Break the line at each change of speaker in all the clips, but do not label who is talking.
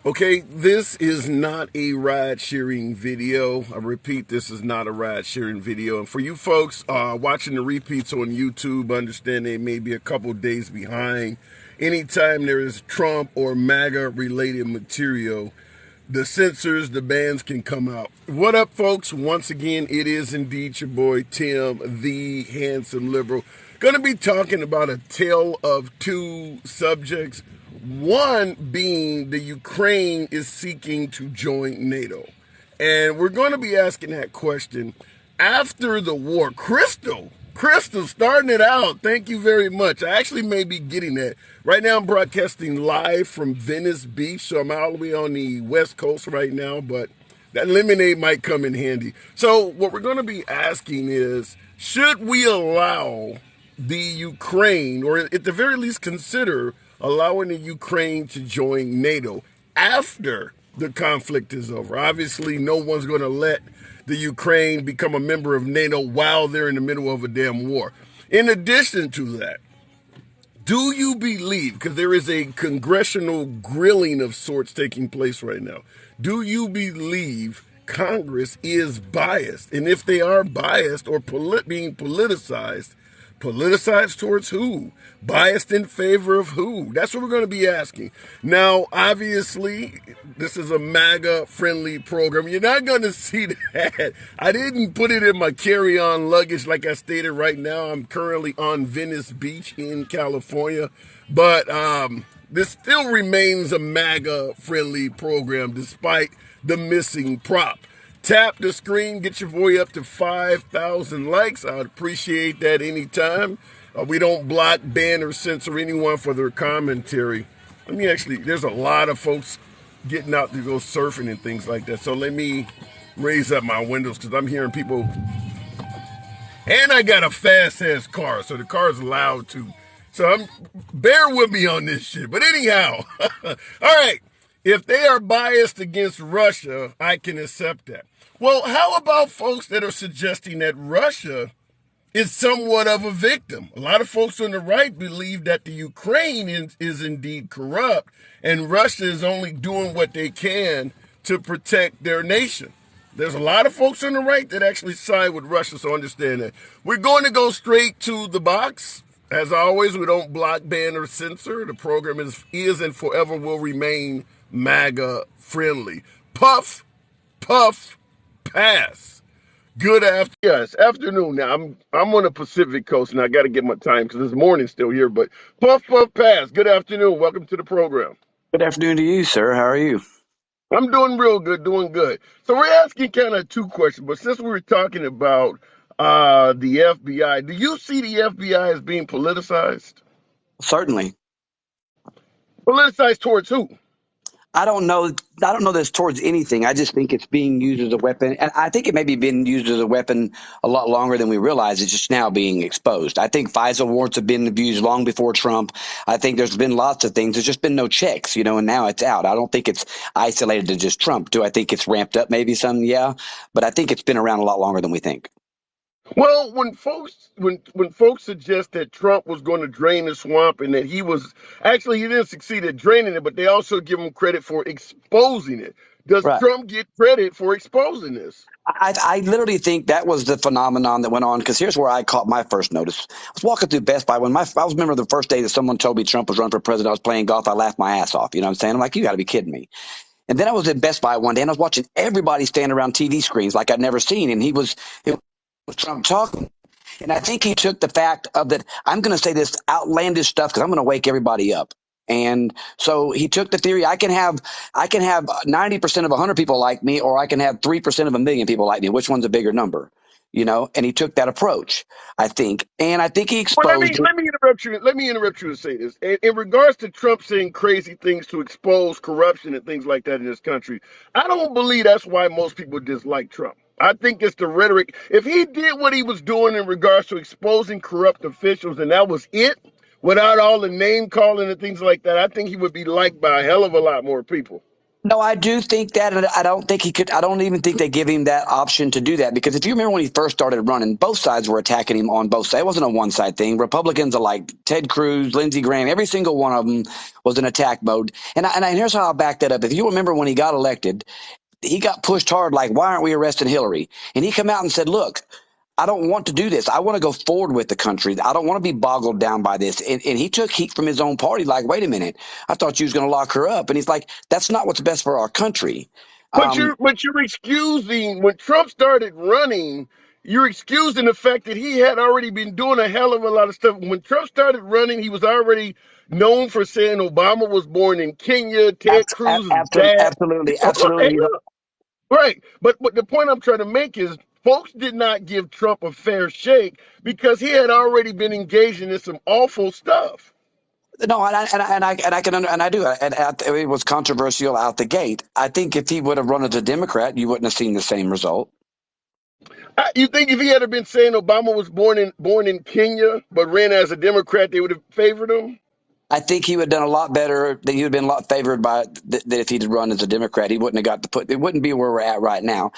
Okay, this is not a ride sharing video. I repeat, this is not a ride sharing video. And for you folks watching the repeats on YouTube, understand they may be a couple days behind. Anytime there is Trump or MAGA related material, the censors, the bans can come out. What up, folks? Once again, it is indeed your boy Tim, the handsome liberal. Going to be talking about a tale of two subjects. One being the Ukraine is seeking to join NATO. And we're going to be asking that question after the war. Crystal, starting it out. Thank you very much. I actually may be getting that. Right now I'm broadcasting live from Venice Beach, so I'm all the way on the West Coast right now, but that lemonade might come in handy. So what we're going to be asking is, should we allow the Ukraine, or at the very least consider allowing the Ukraine to join NATO after the conflict is over? Obviously, no one's going to let the Ukraine become a member of NATO while they're in the middle of a damn war. In addition to that, do you believe, because there is a congressional grilling of sorts taking place right now, do you believe Congress is biased? And if they are biased or being politicized towards who? Biased in favor of who? That's what we're going to be asking. Now, obviously, this is a MAGA-friendly program. You're not going to see that. I didn't put it in my carry-on luggage like I stated right now. I'm currently on Venice Beach in California. But this still remains a MAGA-friendly program despite the missing prop. Tap the screen, get your boy up to 5,000 likes. I'd appreciate that anytime. We don't block, ban, or censor anyone for their commentary. There's a lot of folks getting out to go surfing and things like that. So let me raise up my windows because I'm hearing people. And I got a fast-ass car, so the car's loud too. So bear with me on this shit. But anyhow, all right. If they are biased against Russia, I can accept that. Well, how about folks that are suggesting that Russia is somewhat of a victim? A lot of folks on the right believe that the Ukraine is indeed corrupt and Russia is only doing what they can to protect their nation. There's a lot of folks on the right that actually side with Russia, so understand that. We're going to go straight to the box. As always, we don't block, ban, or censor. The program is and forever will remain MAGA friendly. Puff, pass. Afternoon. Now I'm on the Pacific Coast, and I got to get my time because it's morning still here. But puff, pass. Good afternoon. Welcome to the program.
Good afternoon to you, sir. How are you?
I'm doing real good, doing good. So we're asking kind of two questions, but since we were talking about the FBI, do you see the FBI as being politicized?
Certainly.
Politicized towards who?
I don't know. I don't know this towards anything. I just think it's being used as a weapon. And I think it may be being used as a weapon a lot longer than we realize. It's just now being exposed. I think FISA warrants have been abused long before Trump. I think there's been lots of things. There's just been no checks, and now it's out. I don't think it's isolated to just Trump. Do I think it's ramped up? Maybe some, yeah. But I think it's been around a lot longer than we think.
Well, when folks suggest that Trump was going to drain the swamp and that he didn't succeed at draining it, but they also give him credit for exposing it. Does
Right.
Trump get credit for exposing this?
I literally think that was the phenomenon that went on, because here's where I caught my first notice. I was walking through Best Buy when I was remember the first day that someone told me Trump was running for president. I was playing golf. I laughed my ass off. You know what I'm saying? I'm like, you got to be kidding me. And then I was at Best Buy one day and I was watching everybody stand around TV screens like I'd never seen. And it was Trump talking. And I think he took the fact of that, I'm going to say this outlandish stuff because I'm going to wake everybody up. And so he took the theory, I can have 90% of 100 people like me, or I can have 3% of a million people like me. Which one's a bigger number? And he took that approach, I think. And I think he exposed.
Well, let me interrupt you. Let me interrupt you to say this. In regards to Trump saying crazy things to expose corruption and things like that in this country, I don't believe that's why most people dislike Trump. I think it's the rhetoric. If he did what he was doing in regards to exposing corrupt officials and that was it, without all the name calling and things like that, I think he would be liked by a hell of a lot more people.
No, I do think that, and I don't think he could. I don't even think they give him that option to do that because if you remember when he first started running, both sides were attacking him on both sides. It wasn't a one side thing. Republicans are like Ted Cruz, Lindsey Graham, every single one of them was in attack mode. And here's how I'll back that up. If you remember when he got elected, he got pushed hard, like, why aren't we arresting Hillary? And he came out and said, look, I don't want to do this. I want to go forward with the country. I don't want to be boggled down by this. And he took heat from his own party, like, wait a minute, I thought you was going to lock her up. And he's like, that's not what's best for our country. Um,
But you're excusing when Trump started running. You're excusing the fact that he had already been doing a hell of a lot of stuff. When Trump started running, he was already known for saying Obama was born in Kenya, Ted Cruz's dad.
absolutely,
Hey,
absolutely.
look, right. But the point I'm trying to make is folks did not give Trump a fair shake because he had already been engaging in some awful stuff.
No, and I can and I do, it was controversial out the gate. I think if he would have run as a Democrat, you wouldn't have seen the same result.
You think if he had been saying Obama was born in Kenya but ran as a Democrat, they would have favored him?
I think he would have done a lot better. That he would have been a lot favored by that if he'd run as a Democrat. He wouldn't have got to put. It wouldn't be where we're at right now.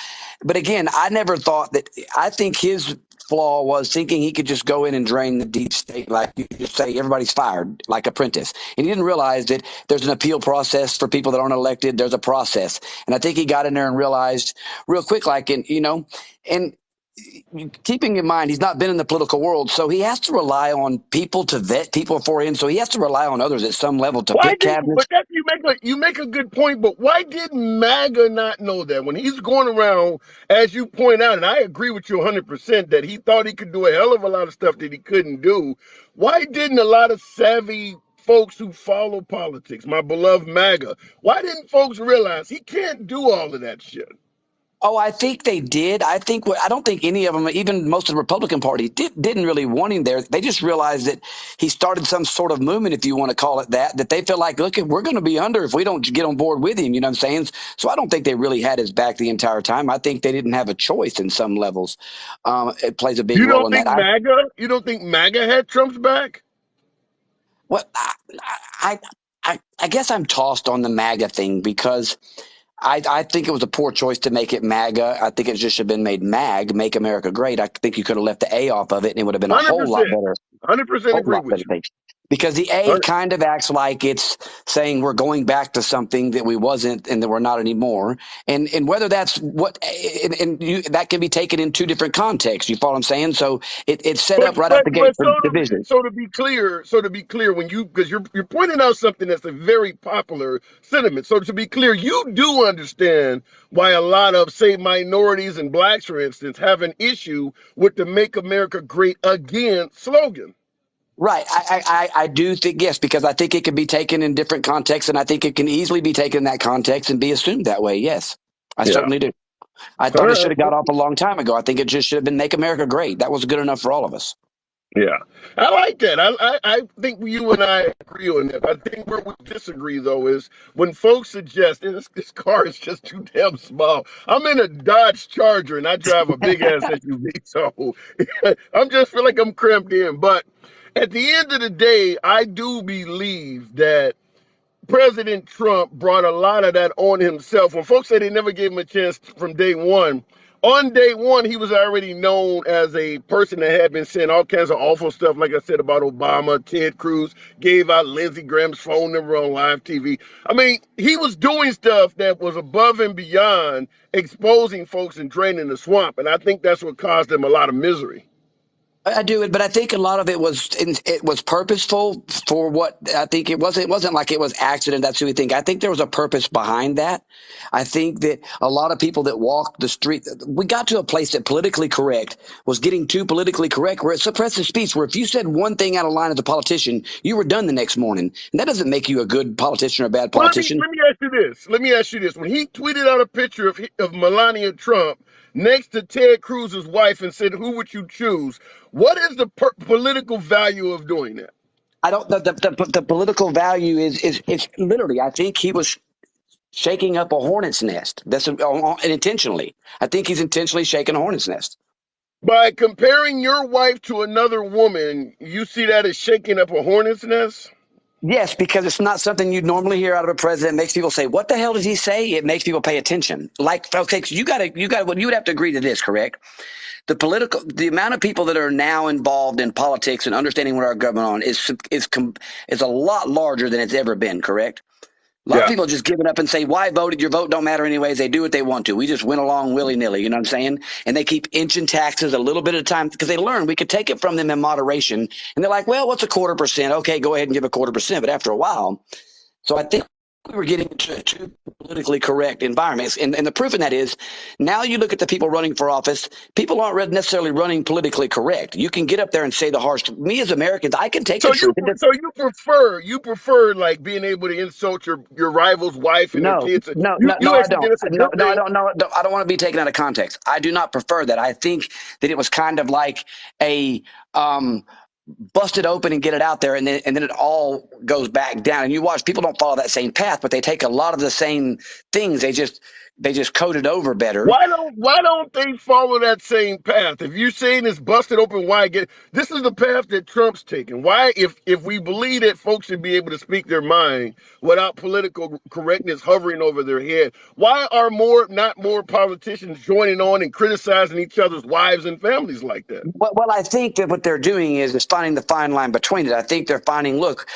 But again, I never thought that. I think his flaw was thinking he could just go in and drain the deep state, like you just say, everybody's fired, like Apprentice. And he didn't realize that there's an appeal process for people that aren't elected. There's a process, and I think he got in there and realized real quick, like and keeping in mind he's not been in the political world, so he has to rely on people to vet people for him. So he has to rely on others at some level to
Why
pick
didn't?
cabinets.
But that you make a good point. But why didn't MAGA not know that when he's going around, as you point out, and I agree with you 100% that he thought he could do a hell of a lot of stuff that he couldn't do. Why didn't a lot of savvy folks who follow politics, my beloved MAGA, why didn't folks realize he can't do all of that shit?
Oh, I think they did. I don't think any of them, even most of the Republican Party, didn't really want him there. They just realized that he started some sort of movement, if you want to call it that, that they feel like, look, we're going to be under if we don't get on board with him. You know what I'm saying? So I don't think they really had his back the entire time. I think they didn't have a choice in some levels. It plays a big
You
role
don't
in that.
think MAGA? You don't think MAGA had Trump's back?
Well, I, I guess I'm tossed on the MAGA thing because I think it was a poor choice to make it MAGA. I think it just should have been made Make America Great. I think you could have left the A off of it and it would have been a whole lot
100%.
better,
100%
whole
agree
lot
with
better
you.
thing. Because the A kind of acts like it's saying we're going back to something that we wasn't and that we're not anymore. And whether that's what, that can be taken in two different contexts. You follow what I'm saying? So it's set up right out the gate
But
for division.
so to be clear, when you because you're pointing out something that's a very popular sentiment. So to be clear, you do understand why a lot of say minorities and blacks, for instance, have an issue with the "Make America Great Again" slogan.
Right. I do think, yes, because I think it can be taken in different contexts, and I think it can easily be taken in that context and be assumed that way. Yes, I
Yeah.
certainly do. I
All
thought it should
right.
have got off a long time ago. I think it just should have been Make America Great. That was good enough for all of us.
Yeah, I like that. I think you and I agree on that. I think where we disagree though is when folks suggest and this car is just too damn small. I'm in a Dodge Charger and I drive a big ass SUV, so I'm just feel like I'm cramped in. But at the end of the day, I do believe that President Trump brought a lot of that on himself. When folks say they never gave him a chance from day one, on day one, he was already known as a person that had been saying all kinds of awful stuff, like I said about Obama, Ted Cruz, gave out Lindsey Graham's phone number on live TV. I mean, he was doing stuff that was above and beyond exposing folks and draining the swamp. And I think that's what caused him a lot of misery.
I do it, but I think a lot of it was purposeful for what I think it wasn't. It wasn't like it was accident. That's who we think. I think there was a purpose behind that. I think that a lot of people that walked the street, we got to a place that politically correct was getting too politically correct, where it suppresses speech. Where if you said one thing out of line as a politician, you were done the next morning, and that doesn't make you a good politician or a bad
Well,
politician.
let me ask you this. Let me ask you this. When he tweeted out a picture of Melania Trump next to Ted Cruz's wife and said, "Who would you choose?" What is the political value of doing that?
I don't. The political value is it's literally. I think he was shaking up a hornet's nest. That's intentionally. I think he's intentionally shaking a hornet's nest.
By comparing your wife to another woman, you see that as shaking up a hornet's nest?
Yes, because it's not something you'd normally hear out of a president. It makes people say, "What the hell did he say?" It makes people pay attention. Like, okay, so well, you would have to agree to this, correct? The amount of people that are now involved in politics and understanding what our government on is a lot larger than it's ever been, correct? A lot of
Yeah.
people just give it up and say, "Why voted? Your vote don't matter anyways. They do what they want to. We just went along willy nilly." You know what I'm saying? And they keep inching taxes a little bit at a time because they learn we could take it from them in moderation. And they're like, "Well, what's a 1/4%? Okay, go ahead and give a 1/4%." But after a while, so I think we were getting into a too politically correct environment. And the proof in that is now you look at the people running for office, people aren't necessarily running politically correct. You can get up there and say the harsh. Me as Americans, I can take the truth.
You prefer like being able to insult your rival's wife and their
No,
kids.
no,
You
no, no,
you
I
actually
don't.
think it's a
No,
good
no, I
thing.
don't know. I don't want to be taken out of context. I do not prefer that. I think that it was kind of like a bust it open and get it out there, and then it all goes back down. And you watch people don't follow that same path, but they take a lot of the same things. They just code it over better.
Why don't they follow that same path? If you're saying it's busted open, why get this is the path that Trump's taking. Why, if we believe that folks should be able to speak their mind without political correctness hovering over their head, why are not more politicians joining on and criticizing each other's wives and families like that?
Well, I think that what they're doing is finding the fine line between it. I think they're finding, look,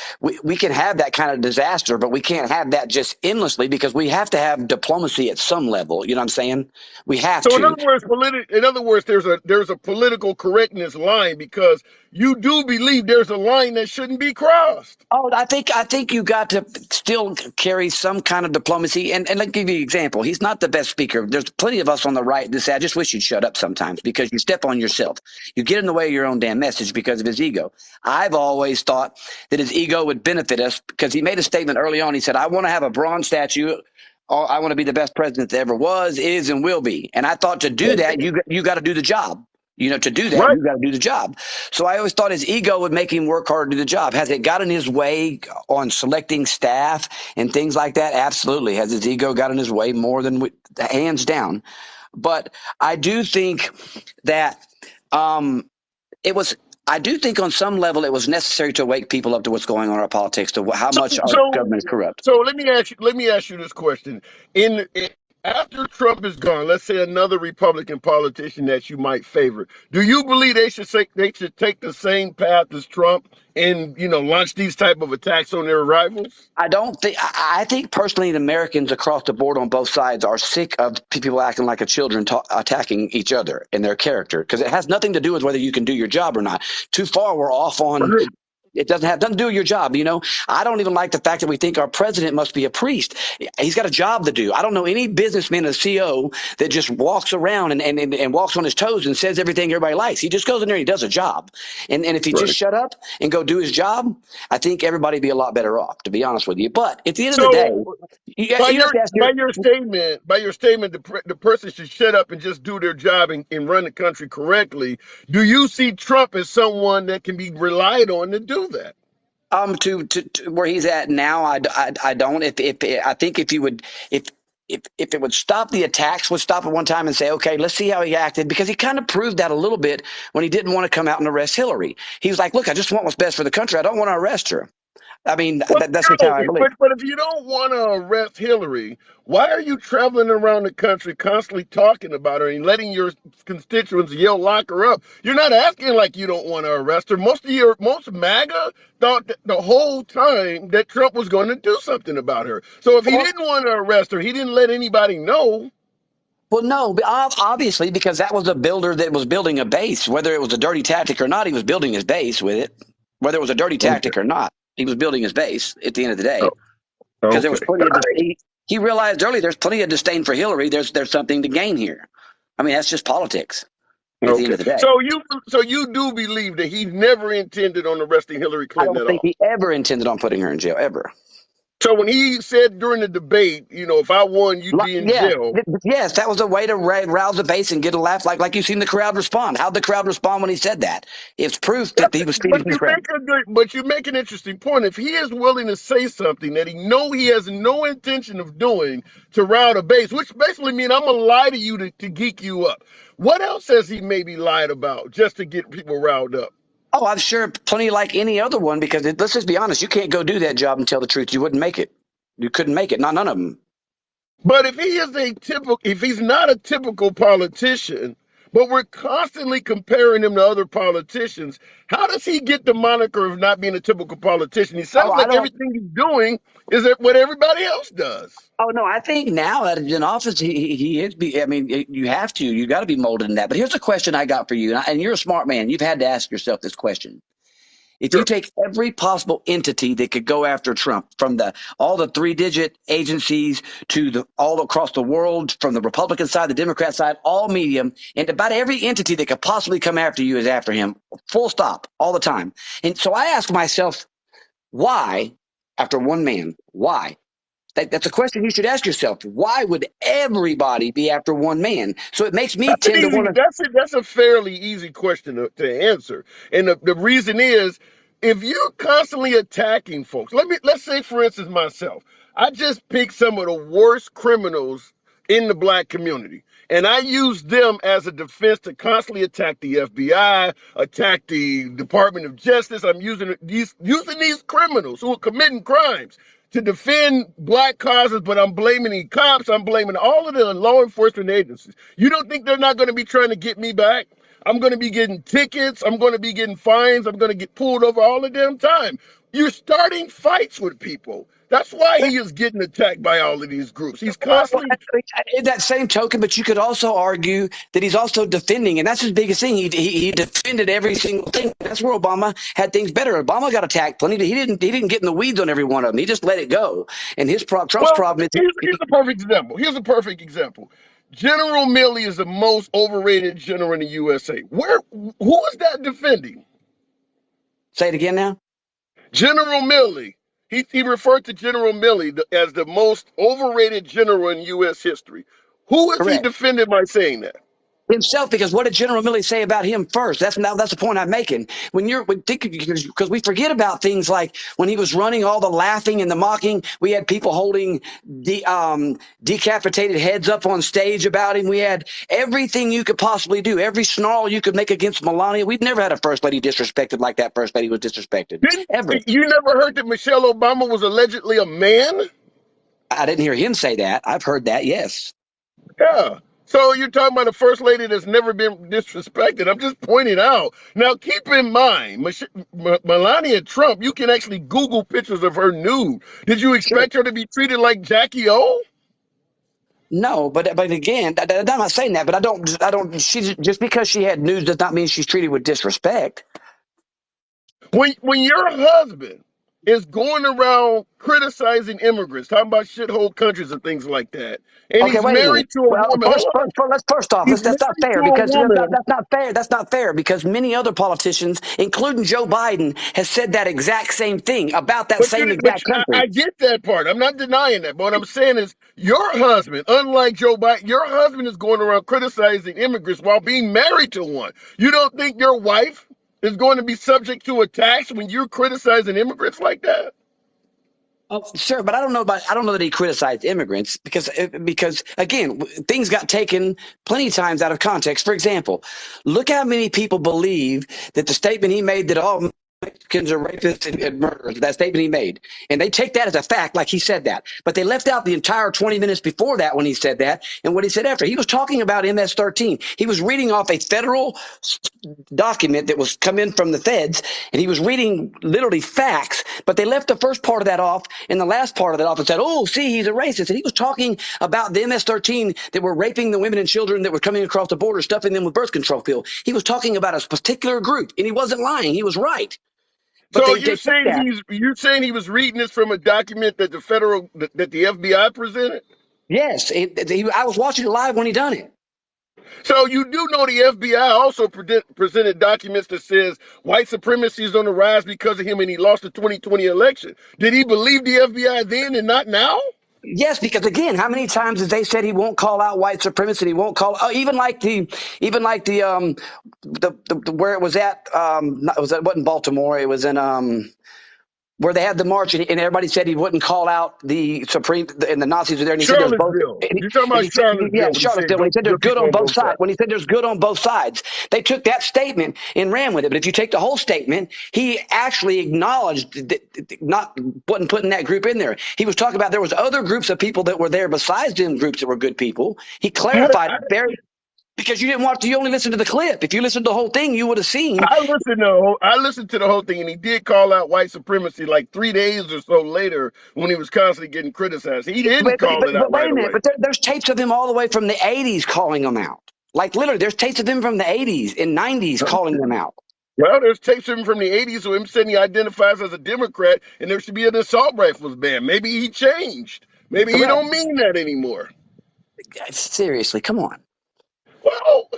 we can have that kind of disaster, but we can't have that just endlessly because we have to have diplomacy at some level. You know what I'm saying? We have
So in
to.
other words, there's a political correctness line because you do believe there's a line that shouldn't be crossed.
Oh, I think you got to still carry some kind of diplomacy. And let me give you an example. He's not the best speaker. There's plenty of us on the right that say, I just wish you'd shut up sometimes because you step on yourself. You get in the way of your own damn message because of his ego. I've always thought that his ego would benefit us because he made a statement early on. He said, I want to have a bronze statue. I want to be the best president that ever was, is, and will be. And I thought to do that, you got to do the job. To do that,
Right.
you got to do the job. So I always thought his ego would make him work hard to do the job. Has it got in his way on selecting staff and things like that? Absolutely. Has his ego got in his way more than hands down? But I do think that it was. I do think on some level it was necessary to wake people up to what's going on in our politics, to how
So,
much our
so,
government is corrupt.
so let me ask you this question. After Trump is gone, let's say another Republican politician that you might favor. Do you believe they should take the same path as Trump and launch these type of attacks on their rivals?
I don't think. I think personally, the Americans across the board on both sides are sick of people acting like a children, attacking each other and their character, because it has nothing to do with whether you can do your job or not. Too far, we're off on. It doesn't have nothing to do with your job. I don't even like the fact that we think our president must be a priest. He's got a job to do. I don't know any businessman or CEO that just walks around and walks on his toes and says everything everybody likes. He just goes in there and he does a job. And if he just
Right.
shut up and go do his job, I think everybody'd be a lot better off, to be honest with you. But at the end of the day,
So by
you have
your
to ask
by your statement, the person should shut up and just do their job and run the country correctly. Do you see Trump as someone that can be relied on to do that?
to where he's at now. I don't. If I think if you would if it would stop the attacks, would stop at one time and say, okay, let's see how he acted, because he kind of proved that a little bit when he didn't want to come out and arrest Hillary. He was like, look, I just want what's best for the country. I don't want to arrest her. I mean,
Well,
that's just how
no,
I believe.
but if you don't want to arrest Hillary, why are you traveling around the country constantly talking about her and letting your constituents yell lock her up? You're not acting like you don't want to arrest her. Most MAGA thought that the whole time that Trump was going to do something about her. So if he
Well,
didn't want to arrest her, he didn't let anybody know.
well, no, but obviously, because that was a builder that was building a base. Whether it was a dirty tactic or not, he was building his base with it. Whether it was a dirty
Okay.
tactic or not, he was building his base at the end of the day.
Oh,
Because there was
okay.
plenty of he realized early there's plenty of disdain for Hillary. There's something to gain here. I mean, that's just politics at the end
Okay.
of the day.
So you do believe that he never intended on arresting Hillary
I
Clinton
don't
at
think
all?
he ever intended on putting her in jail ever.
So when he said during the debate, if I won, you'd be in
Yeah,
jail.
yes, that was a way to rouse the base and get a laugh, like you've seen the crowd respond. How'd the crowd respond when he said that? It's proof that he was feeding his crowd.
But you make an interesting point. If he is willing to say something that he has no intention of doing to rile a base, which basically means I'm gonna lie to you to geek you up. What else has he maybe lied about just to get people riled up?
Oh, I'm sure plenty like any other one because let's just be honest, you can't go do that job and tell the truth. You wouldn't make it. You couldn't make it. Not none of them.
But if he's not a typical politician, but we're constantly comparing him to other politicians, how does he get the moniker of not being a typical politician? He
Oh,
sounds
I
like
don't.
everything he's doing is what everybody else does.
Oh no, I think now that he's in office, he is. I mean, you have to. You got to be molded in that. But here's a question I got for you, and you're a smart man. You've had to ask yourself this question. If you
Sure.
take every possible entity that could go after Trump, from the all the three-digit agencies to the all across the world, from the Republican side, the Democrat side, all medium, and about every entity that could possibly come after you is after him, full stop, all the time. And so I ask myself, why, after one man, why? That's a question you should ask yourself. Why would everybody be after one man? So it makes me
That's an
tend to want
easy.
to
That's a fairly easy question to answer, and the reason is, if you're constantly attacking folks, let's say for instance myself, I just picked some of the worst criminals in the black community, and I use them as a defense to constantly attack the FBI, attack the Department of Justice. I'm using these criminals who are committing crimes to defend black causes, but I'm blaming the cops. I'm blaming all of the law enforcement agencies. You don't think they're not going to be trying to get me back? I'm going to be getting tickets. I'm going to be getting fines. I'm going to get pulled over all the damn time. You're starting fights with people. That's why he is getting attacked by all of these groups. He's
well,
constantly.
in that same token, but you could also argue that he's also defending, and that's his biggest thing. He defended every single thing. That's where Obama had things better. Obama got attacked plenty, but he didn't get in the weeds on every one of them. He just let it go. And Trump's
Well,
problem is,
here's a perfect example. Here's a perfect example. General Milley is the most overrated general in the USA. Who is that defending?
say it again now.
General Milley. He referred to General Milley as the most overrated general in U.S. history. Who is he
Correct.
defending by saying that?
Himself, because what did General Milley say about him first? That's the point I'm making. Because we forget about things like when he was running, all the laughing and the mocking. We had people holding decapitated heads up on stage about him. We had everything you could possibly do, every snarl you could make against Melania. We've never had a first lady disrespected like that first lady was disrespected
Didn't
ever.
you never heard that Michelle Obama was allegedly a man?
I didn't hear him say that. I've heard that. Yes.
Yeah. So you're talking about a first lady that's never been disrespected. I'm just pointing out. Now, keep in mind, Melania Trump, you can actually Google pictures of her nude. Did you
Sure.
expect her to be treated like Jackie O?
No, but again, I'm not saying that. But I don't. She just because she had news does not mean she's treated with disrespect.
When your husband is going around criticizing immigrants, talking about shithole countries and things like that, and
Okay,
he's
wait a minute.
married to a
Well,
woman, hold on,
let's first off,
he's
that's not
married to
fair
a
because
woman.
that's not fair. That's not fair because many other politicians, including Joe Biden, has said that exact same thing about that same exact country.
I get that part. I'm not denying that. But what I'm saying is, your husband, unlike Joe Biden, your husband is going around criticizing immigrants while being married to one. You don't think your wife is going to be subject to attacks when you're criticizing immigrants like that?
Oh, sure, but I don't know that he criticized immigrants because again, things got taken plenty of times out of context. For example, look how many people believe that the statement he made that all Mexicans are rapists and murderers, that statement he made. And they take that as a fact, like he said that. But they left out the entire 20 minutes before that when he said that and what he said after. He was talking about MS-13. He was reading off a federal document that was come in from the feds, and he was reading literally facts, but they left the first part of that off and the last part of that off and said, oh, see, he's a racist. And he was talking about the MS-13 that were raping the women and children that were coming across the border, stuffing them with birth control pills. He was talking about a particular group, and he wasn't lying. He was right. But
So
they took that.
you're saying he was reading this from a document that that the FBI presented?
Yes, I was watching it live when he done it.
So you do know the FBI also presented documents that says white supremacy is on the rise because of him, and he lost the 2020 election. Did he believe the FBI then and not now?
Yes, because again, how many times has they said he won't call out white supremacy? He won't call even like the where it was at. It wasn't Baltimore. It was in where they had the march, and everybody said he wouldn't call out the Supreme, and the Nazis were there, and he said there's both.
Charlottesville.
And
You're talking
and
about
he said, yeah,
Charlottesville when he said
Charlottesville. When he said there's
good
good
people
on
on
both
both
sides.
sides.
When he said there's good on both sides, they took that statement and ran with it. But if you take the whole statement, he actually acknowledged that not wasn't putting that group in there. He was talking about there was other groups of people that were there besides them groups that were good people. He clarified it very. Because you didn't watch, you only listened to the clip. If you listened to the whole thing, you would have seen.
I listened to the whole thing, and he did call out white supremacy like 3 days or so later when he was constantly getting criticized. He didn't call it out
But wait
right
a minute.
away.
But there's tapes of him all the way from the 80s calling them out. Like literally, there's tapes of him from the 80s and 90s calling them out.
Well, there's tapes of him from the 80s of him saying he identifies as a Democrat and there should be an assault rifles ban. Maybe he changed. Maybe he
Well,
don't mean that anymore.
seriously, come on.
Well,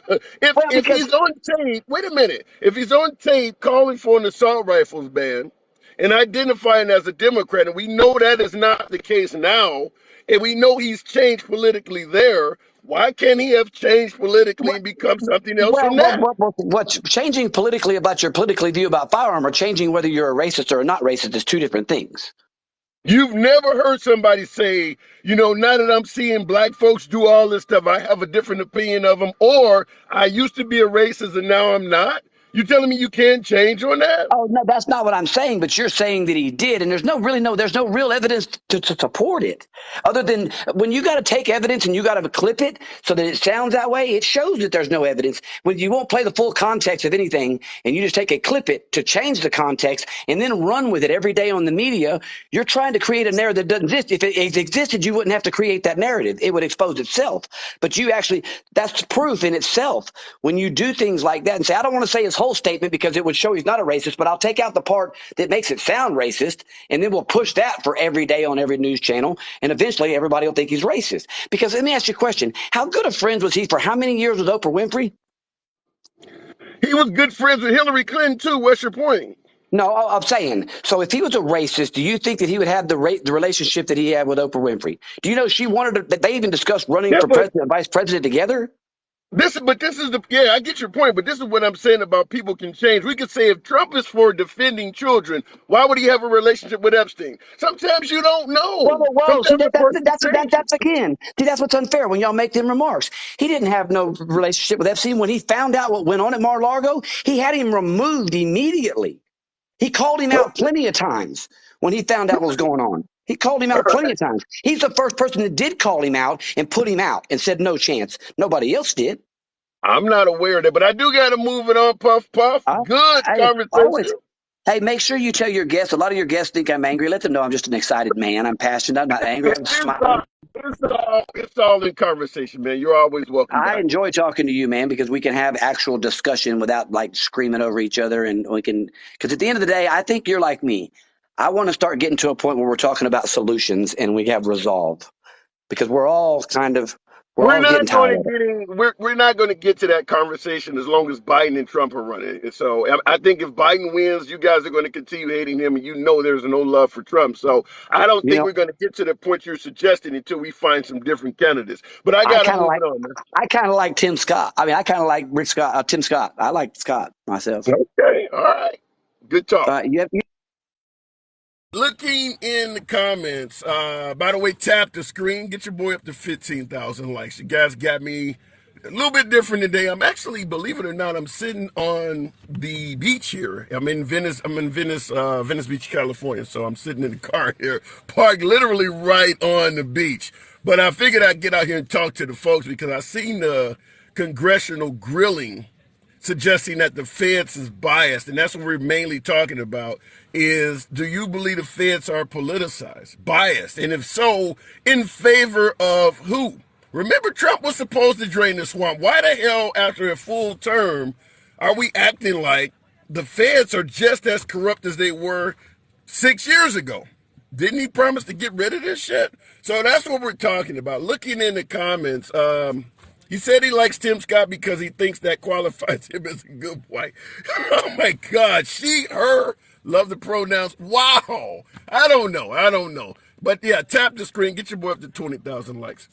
Well,
if
because
he's on tape, wait a minute. If he's on tape calling for an assault rifles ban and identifying as a Democrat, and we know that is not the case now, and we know he's changed politically there, why can't he have changed politically and become something else from that?
what's changing politically about your politically view about firearm or changing whether you're a racist or not racist is two different things.
You've never heard somebody say, now that I'm seeing black folks do all this stuff, I have a different opinion of them, or I used to be a racist and now I'm not. You telling me you can't change on that?
Oh no, that's not what I'm saying. But you're saying that he did, and there's no real evidence to support it, other than when you got to take evidence and you got to clip it so that it sounds that way. It shows that there's no evidence when you won't play the full context of anything, and you just take a clip it to change the context and then run with it every day on the media. You're trying to create a narrative that doesn't exist. If it existed, you wouldn't have to create that narrative. It would expose itself. But you actually, that's proof in itself when you do things like that and say, I don't want to say his whole statement because it would show he's not a racist, but I'll take out the part that makes it sound racist, and then we'll push that for every day on every news channel, and eventually everybody will think he's racist. Because let me ask you a question. How good of friends was he for how many years with Oprah Winfrey?
He was good friends with Hillary Clinton too. What's your point?
No, I'm saying, so if he was a racist, do you think that he would have the relationship that he had with Oprah Winfrey? Do you know she wanted to, that they even discussed running
Yeah,
for
but
president and vice president together?
I get your point, but this is what I'm saying about people can change. We could say if Trump is for defending children, why would he have a relationship with Epstein? Sometimes you don't
Whoa,
know.
whoa, whoa. See,
Sometimes a person changes.
that's again. See, that's what's unfair when y'all make them remarks. He didn't have no relationship with Epstein. When he found out what went on at Mar-a-Lago, he had him removed immediately. He called him
Well,
out plenty of times when he found out what was going on. He called him out plenty of times. He's the first person that did call him out and put him out and said no chance. Nobody else did.
I'm not aware of that, but I do got to move it on, Puff Puff.
I,
Good
I always.
conversation.
Hey, make sure you tell your guests. A lot of your guests think I'm angry. Let them know I'm just an excited man. I'm passionate. I'm not angry. I'm
It's
smiling.
all, it's all in conversation, man. You're always welcome
I
back.
enjoy talking to you, man, because we can have actual discussion without like screaming over each other, and we can. Because at the end of the day, I think you're like me. I want to start getting to a point where we're talking about solutions and we have resolve, because we're
We're
all getting
not going
tired
to
of it.
get we're not going to get to that conversation as long as Biden and Trump are running. And so I think if Biden wins, you guys are going to continue hating him, and there's no love for Trump. So I don't
You
think
know,
we're going to get to the point you're suggesting until we find some different candidates. But I got to move it on, man.
I kind of like Tim Scott. I mean, I kind of like Rick Scott, Tim Scott. I like Scott myself.
Okay, all right, good talk.
You
Looking in the comments, by the way, tap the screen. Get your boy up to 15,000 likes. You guys got me a little bit different today. I'm actually, believe it or not, I'm sitting on the beach here. I'm in Venice. Venice Beach, California. So I'm sitting in the car here, parked literally right on the beach. But I figured I'd get out here and talk to the folks because I seen the congressional grilling suggesting that the feds is biased, and that's what we're mainly talking about is, do you believe the feds are politicized, biased, and if so, in favor of who? Remember, Trump was supposed to drain the swamp. Why the hell, after a full term, are we acting like the feds are just as corrupt as they were 6 years ago? Didn't he promise to get rid of this shit? So that's what we're talking about. Looking in the comments, he said he likes Tim Scott because he thinks that qualifies him as a good wife. Oh my God, she, her, love the pronouns. Wow. I don't know. But yeah, tap the screen, get your boy up to 20,000 likes.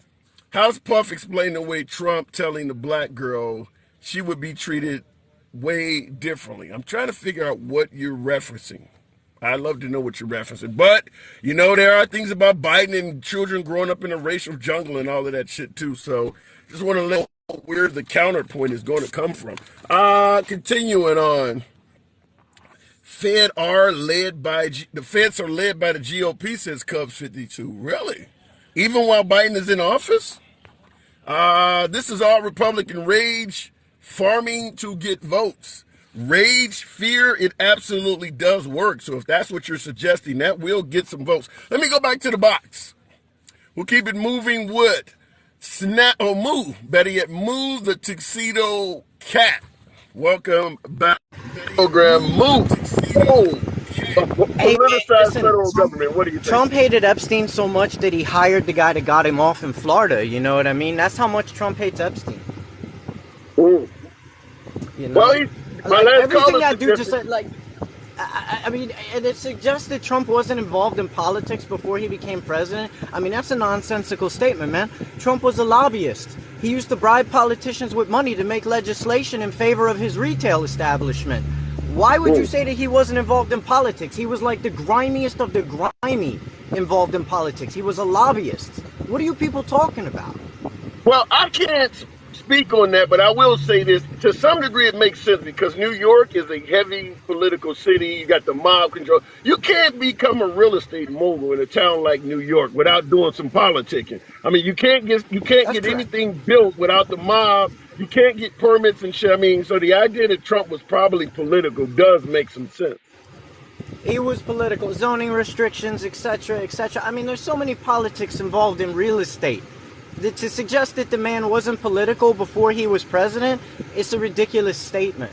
How's Puff explain the way Trump telling the black girl she would be treated way differently? I'm trying to figure out what you're referencing. I'd love to know what you're referencing. But, there are things about Biden and children growing up in a racial jungle and all of that shit, too. So just want to know where the counterpoint is going to come from. Continuing on. The feds are led by the GOP, says Cubs 52. Really? Even while Biden is in office? This is all Republican rage, farming to get votes. Rage, fear, it absolutely does work. So if that's what you're suggesting, that will get some votes. Let me go back to the box. We'll keep it moving with better yet, move the tuxedo cat. Welcome back to the program. Move.
Hey,
Politicized
listen,
federal government. What do you think?
Trump hated Epstein so much that he hired the guy that got him off in Florida. You know what I mean? That's how much Trump hates Epstein.
Ooh.
You know?
Well, my last
everything that dude
suggested-
just said, like, I mean, and it suggests that Trump wasn't involved in politics before he became president. I mean, that's a nonsensical statement, man. Trump was a lobbyist. He used to bribe politicians with money to make legislation in favor of his retail establishment. Why would you say that he wasn't involved in politics? He was like the grimiest of the grimy involved in politics. He was a lobbyist. What are you people talking about?
Well, I can't speak on that, but I will say this. To some degree, it makes sense because New York is a heavy political city. You got the mob control. You can't become a real estate mogul in a town like New York without doing some politicking. I mean, you can't get anything built without the mob. You can't get permits and shit. I mean, so the idea that Trump was probably political does make some sense.
He was political, zoning restrictions, etc., etc. I mean, there's so many politics involved in real estate. To suggest that the man wasn't political before he was president, it's a ridiculous statement.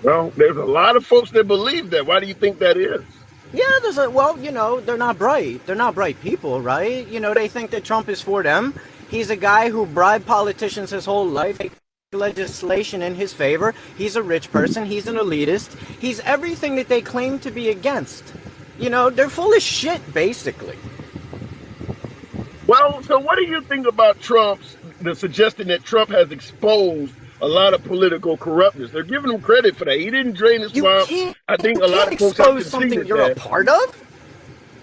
Well, there's a lot of folks that believe that. Why do you think that is?
Yeah, they're not bright. They're not bright people, right? They think that Trump is for them. He's a guy who bribed politicians his whole life, make legislation in his favor. He's a rich person. He's an elitist. He's everything that they claim to be against. They're full of shit, basically.
Well, so what do you think about the suggestion that Trump has exposed a lot of political corruptness? They're giving him credit for that. He didn't drain his swamp. I think a lot of folks have
expose something
conceded
you're
that.
a part of?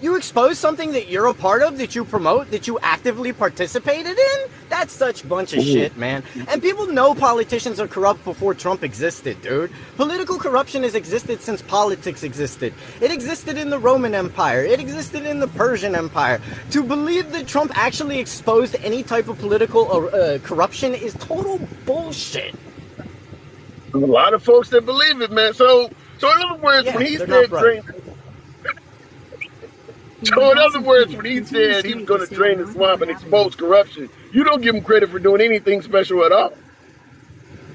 You expose something that you're a part of, that you promote, that you actively participated in? That's such a bunch of shit, man. And people know politicians are corrupt before Trump existed, dude. Political corruption has existed since politics existed. It existed in the Roman Empire. It existed in the Persian Empire. To believe that Trump actually exposed any type of political corruption is total bullshit.
There's a lot of folks that believe it, man. So in other words, when he said drain... So in other words, when he said he was going to drain the swamp and expose corruption, you don't give him credit for doing anything special at all.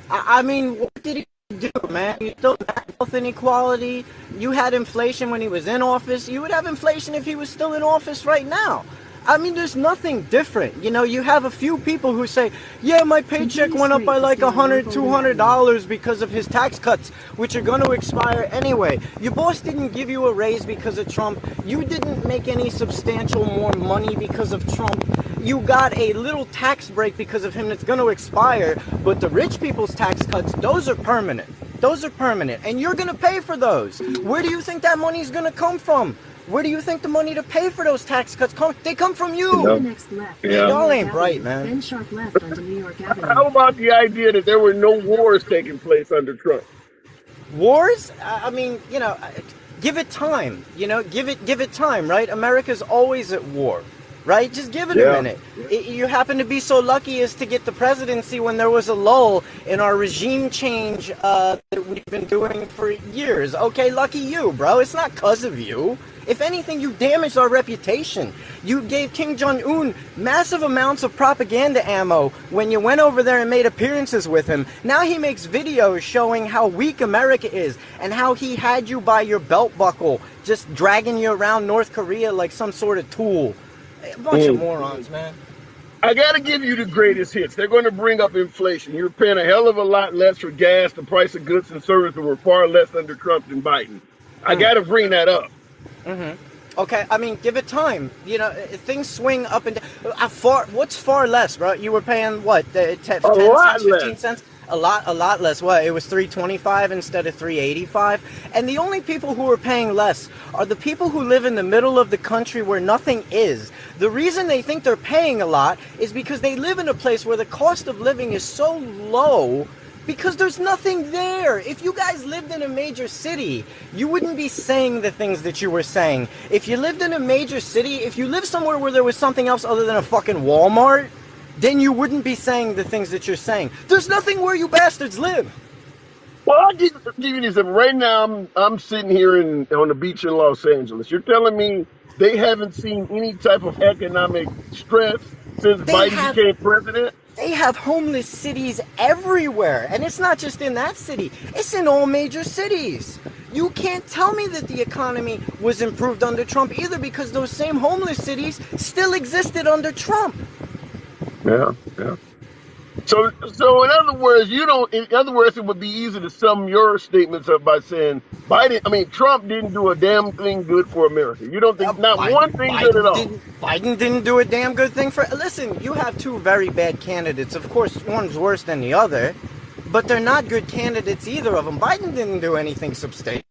I mean, what did he do, man? You still had health inequality. You had inflation when he was in office. You would have inflation if he was still in office right now. I mean, there's nothing different. You have a few people who say, yeah, my paycheck went up by like $100, $200 because of his tax cuts, which are going to expire anyway. Your boss didn't give you a raise because of Trump. You didn't make any substantial more money because of Trump. You got a little tax break because of him that's going to expire, but the rich people's tax cuts, those are permanent. Those are permanent, and you're going to pay for those. Where do you think that money's going to come from? Where do you think the money to pay for those tax cuts come? They come from you.
Yeah.
Y'all ain't bright, man.
Then sharp left onto New York Avenue.
How about the idea that there were no wars taking place under Trump?
Wars? I mean, give it time. Give it time, right? America's always at war, right? Just give it a minute. You happen to be so lucky as to get the presidency when there was a lull in our regime change that we've been doing for years. Okay, lucky you, bro. It's not 'cause of you. If anything, you damaged our reputation. You gave Kim Jong-un massive amounts of propaganda ammo when you went over there and made appearances with him. Now he makes videos showing how weak America is and how he had you by your belt buckle, just dragging you around North Korea like some sort of tool. A bunch of morons, man.
I got to give you the greatest hits. They're going to bring up inflation. You're paying a hell of a lot less for gas. The price of goods and services were far less under Trump than Biden. I got to bring that up.
Okay, I mean, give it time. Things swing up and down. What's far less, bro? You were paying what? 10 cents, 15 cents? A lot less. What? It was 325 instead of 385. And the only people who are paying less are the people who live in the middle of the country where nothing is. The reason they think they're paying a lot is because they live in a place where the cost of living is so low because there's nothing there. If you guys lived in a major city, you wouldn't be saying the things that you were saying. If you lived in a major city, if you lived somewhere where there was something else other than a fucking Walmart, then you wouldn't be saying the things that you're saying. There's nothing where you bastards live.
Well, I'll give you this. Right now, I'm sitting here on the beach in Los Angeles. You're telling me they haven't seen any type of economic stress since
They
Biden
have
became president?
they have homeless cities everywhere. And it's not just in that city. It's in all major cities. You can't tell me that the economy was improved under Trump either because those same homeless cities still existed under Trump.
Yeah, yeah. So in other words, it would be easy to sum your statements up by saying Trump didn't do a damn thing good for America. You don't think not one thing good at all.
Biden didn't do a damn good thing for... Listen, you have two very bad candidates. Of course, one's worse than the other, but they're not good candidates, either of them. Biden didn't do anything substantial.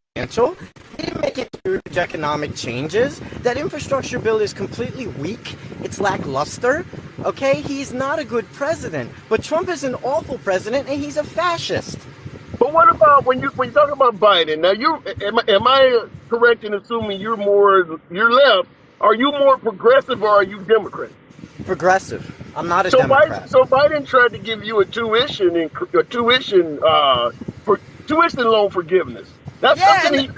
He didn't make it huge economic changes. That infrastructure bill is completely weak. It's lackluster. Okay? He's not a good president. But Trump is an awful president, and he's a fascist.
But what about when you talk about Biden? Now, am I correct in assuming you're left? Are you more progressive or are you Democrat?
Progressive. I'm not a Democrat.
So Biden tried to give you a tuition loan forgiveness. That's something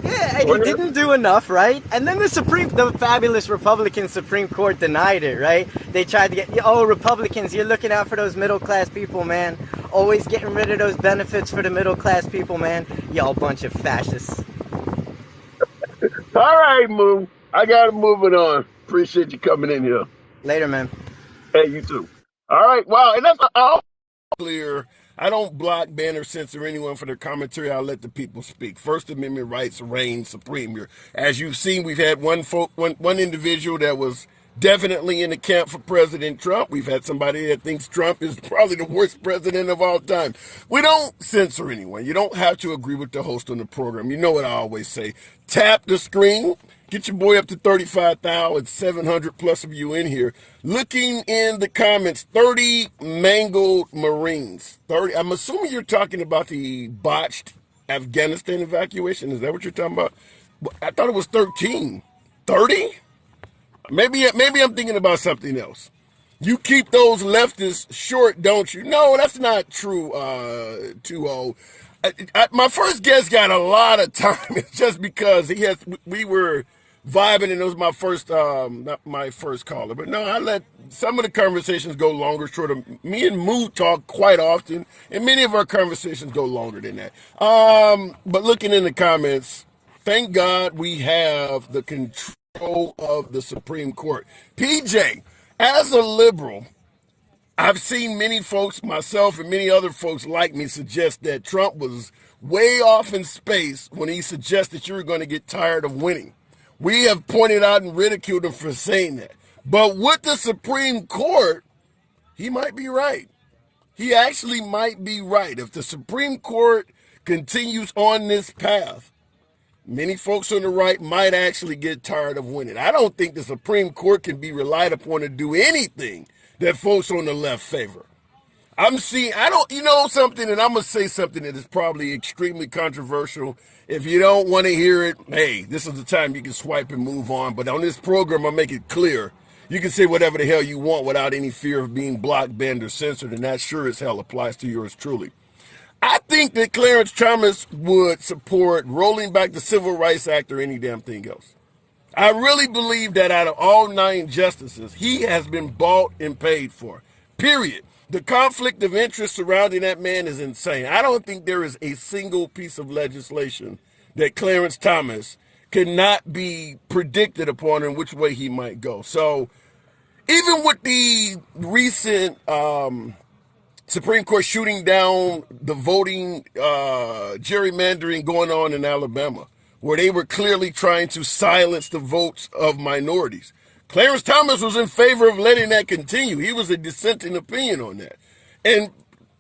and he didn't do enough, right? And then the fabulous Republican Supreme Court denied it, right? They tried to get, Republicans, you're looking out for those middle-class people, man. Always getting rid of those benefits for the middle-class people, man. Y'all bunch of fascists.
All right, Moo. I got to move it on. Appreciate you coming in here.
Later, man.
Hey, you too. All right. Wow. And that's all clear. I don't block, ban, or censor anyone for their commentary. I'll let the people speak. First Amendment rights reign supreme here. As you've seen, we've had one individual that was definitely in the camp for President Trump. We've had somebody that thinks Trump is probably the worst president of all time. We don't censor anyone. You don't have to agree with the host on the program. You know what I always say. Tap the screen. Get your boy up to 35,000, 700 plus of you in here. Looking in the comments, 30 mangled Marines. 30. I'm assuming you're talking about the botched Afghanistan evacuation. Is that what you're talking about? I thought it was 13. 30? Maybe I'm thinking about something else. You keep those leftists short, don't you? No, that's not true, 2-0. My first guest got a lot of time. It's just because we were vibing, and it was my first, not my first caller. But no, I let some of the conversations go longer, shorter. Me and Moo talk quite often, and many of our conversations go longer than that. But looking in the comments, thank God we have the control of the Supreme Court. PJ, as a liberal, I've seen many folks, myself and many other folks like me, suggest that Trump was way off in space when he suggested you were going to get tired of winning. We have pointed out and ridiculed him for saying that. But with the Supreme Court, he might be right. He actually might be right. If the Supreme Court continues on this path, many folks on the right might actually get tired of winning. I don't think the Supreme Court can be relied upon to do anything that folks on the left favor. Something, and I'm going to say something that is probably extremely controversial. If you don't want to hear it, hey, this is the time you can swipe and move on. But on this program, I'll make it clear. You can say whatever the hell you want without any fear of being blocked, banned, or censored, and that sure as hell applies to yours truly. I think that Clarence Thomas would support rolling back the Civil Rights Act or any damn thing else. I really believe that out of all 9 justices, he has been bought and paid for, period. The conflict of interest surrounding that man is insane. I don't think there is a single piece of legislation that Clarence Thomas cannot be predicted upon in which way he might go. So even with the recent Supreme Court shooting down the voting gerrymandering going on in Alabama, where they were clearly trying to silence the votes of minorities, Clarence Thomas was in favor of letting that continue. He was a dissenting opinion on that. And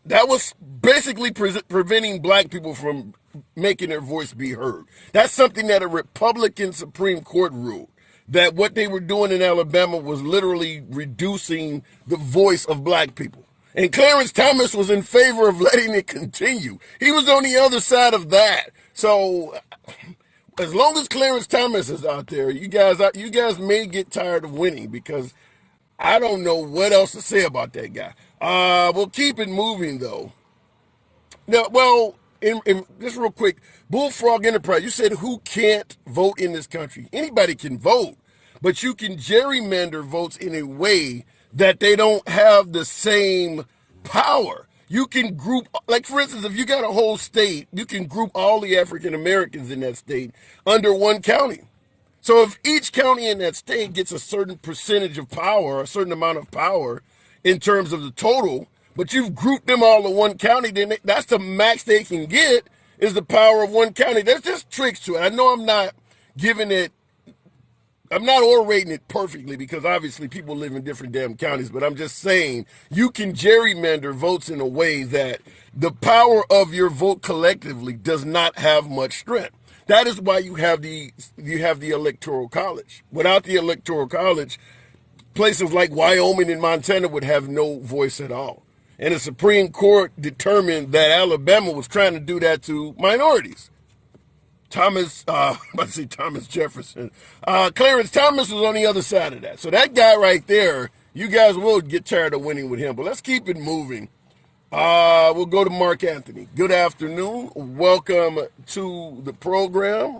That was basically preventing black people from making their voice be heard. That's something that a Republican Supreme Court ruled. That what they were doing in Alabama was literally reducing the voice of black people. And Clarence Thomas was in favor of letting it continue. He was on the other side of that. So as long as Clarence Thomas is out there, you guys may get tired of winning because I don't know what else to say about that guy. We'll keep it moving though. Now, well, in just real quick, Bullfrog Enterprise. You said who can't vote in this country? Anybody can vote, but you can gerrymander votes in a way that they don't have the same power. You can group, like for instance, if you got a whole state, you can group all the African Americans in that state under one county. So if each county in that state gets a certain percentage of power, a certain amount of power in terms of the total, but you've grouped them all in one county, then that's the max they can get is the power of one county. There's just tricks to it. I know giving it, I'm not orating it perfectly because obviously people live in different damn counties, but I'm just saying you can gerrymander votes in a way that the power of your vote collectively does not have much strength. That is why you have the electoral college. Without the electoral college, places like Wyoming and Montana would have no voice at all. And the Supreme Court determined that Alabama was trying to do that to minorities. Let's see, Thomas Jefferson. Clarence Thomas was on the other side of that. So that guy right there, you guys will get tired of winning with him. But let's keep it moving. We'll go to Mark Anthony. Good afternoon. Welcome to the program.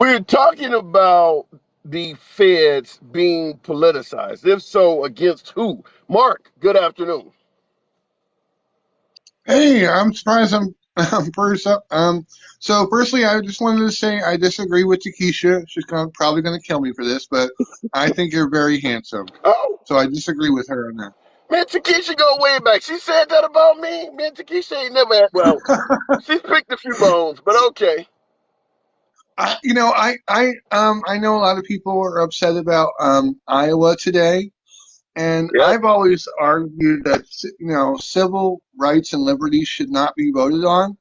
We're talking about the feds being politicized. If so, against who? Mark, good afternoon.
Hey, I'm surprised I'm first up. So firstly, I just wanted to say I disagree with Takesha. Probably gonna kill me for this, but I think you're very handsome.
Oh,
So I disagree with her on
man, Takesha go way back. She said that about me. Man, Takesha ain't never had, well,
that.
she's picked a few bones, but okay.
I know a lot of people are upset about Iowa today, and
Yep.
I've always argued that civil rights and liberties should not be voted on.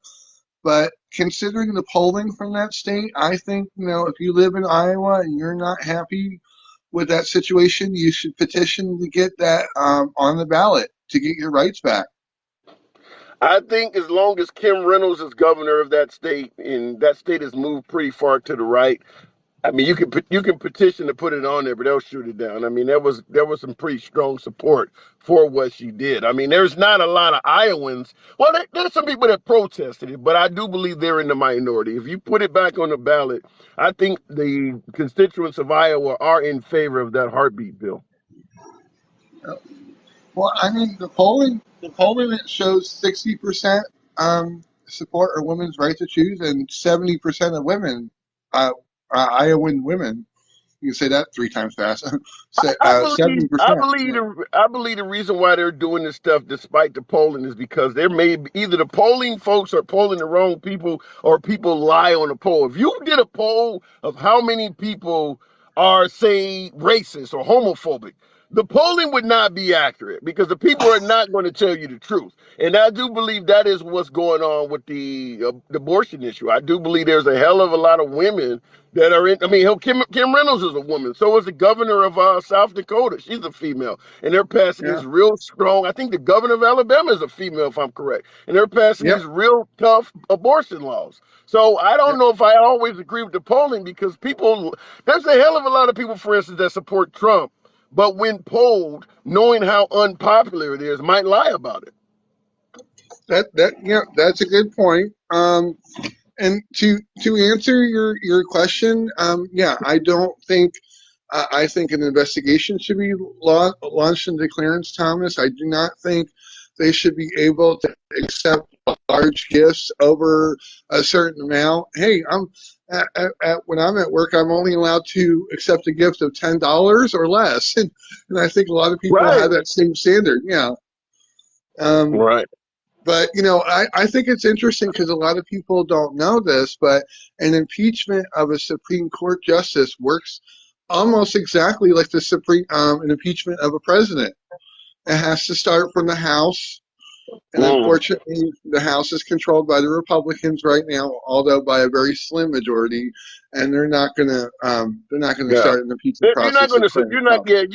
But considering the polling from that state, I think, if you live in Iowa and you're not happy with that situation, you should petition to get that on the ballot to get your rights back.
I think as long as Kim Reynolds is governor of that state, and that state has moved pretty far to the right, I mean, you can petition to put it on there, but they'll shoot it down. I mean, there was some pretty strong support for what she did. I mean, there's not a lot of Iowans. Well, there's some people that protested it, but I do believe they're in the minority. If you put it back on the ballot, I think the constituents of Iowa are in favor of that heartbeat bill.
Well, I mean, the polling that shows 60% support a women's right to choose and 70% of women, uh, Iowan women. You can say that three times fast.
I believe I
70%.
believe the I believe the reason why they're doing this stuff despite the polling is because there may be either the polling folks are polling the wrong people or people lie on the poll. If you did a poll of how many people are say racist or homophobic, the polling would not be accurate because the people are not going to tell you the truth. And I do believe that is what's going on with the abortion issue. I do believe there's a hell of a lot of women that are in. I mean, hell, Kim Reynolds is a woman. So is the governor of South Dakota. She's a female, and they're passing
Yeah.
these real strong. I think the governor of Alabama is a female, if I'm correct, and they're passing
Yep.
these real tough abortion laws. So I don't
Yep.
know if I always agree with the polling because there's a hell of a lot of people, for instance, that support Trump, but when polled, knowing how unpopular it is, might lie about it.
That's a good point. And to answer your question, yeah, I don't think I think an investigation should be launched into Clarence Thomas. I do not think they should be able to accept large gifts over a certain amount. Hey, when I'm at work, I'm only allowed to accept a gift of $10 or less, and I think a lot of people
Right.
have that same standard. Yeah. Um,
Right.
but I think it's interesting because a lot of people don't know this, but an impeachment of a Supreme Court justice works almost exactly like an impeachment of a president. It has to start from the House, And unfortunately, the House is controlled by the Republicans right now, although by a very slim majority, and they're not gonna
Yeah.
start an impeachment
You're not
process
going
of
to.
Clarence Thomas.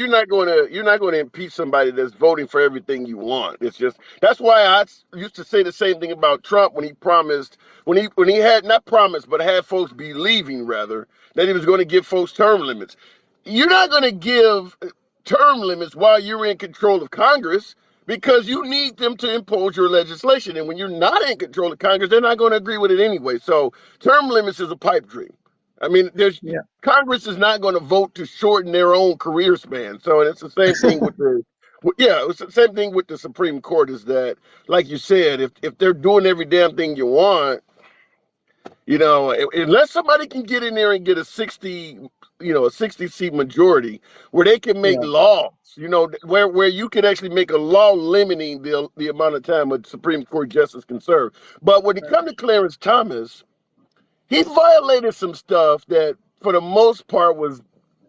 You're not going to impeach somebody that's voting for everything you want. It's just that's why used to say the same thing about Trump when he promised when he had not promised but had folks believing rather that he was going to give folks term limits. You're not going to give term limits while you're in control of Congress because you need them to impose your legislation. And when you're not in control of Congress, they're not going to agree with it anyway. So term limits is a pipe dream. I mean, there's
Yeah.
Congress is not going to vote to shorten their own career span. So it's the same thing with yeah, it's the same thing with the Supreme Court is that, like you said, if they're doing every damn thing you want, unless somebody can get in there and get a 60 seat majority where they can make
Yeah.
laws, where you can actually make a law limiting the amount of time a Supreme Court justice can serve. But when it comes to Clarence Thomas, he violated some stuff that, for the most part, was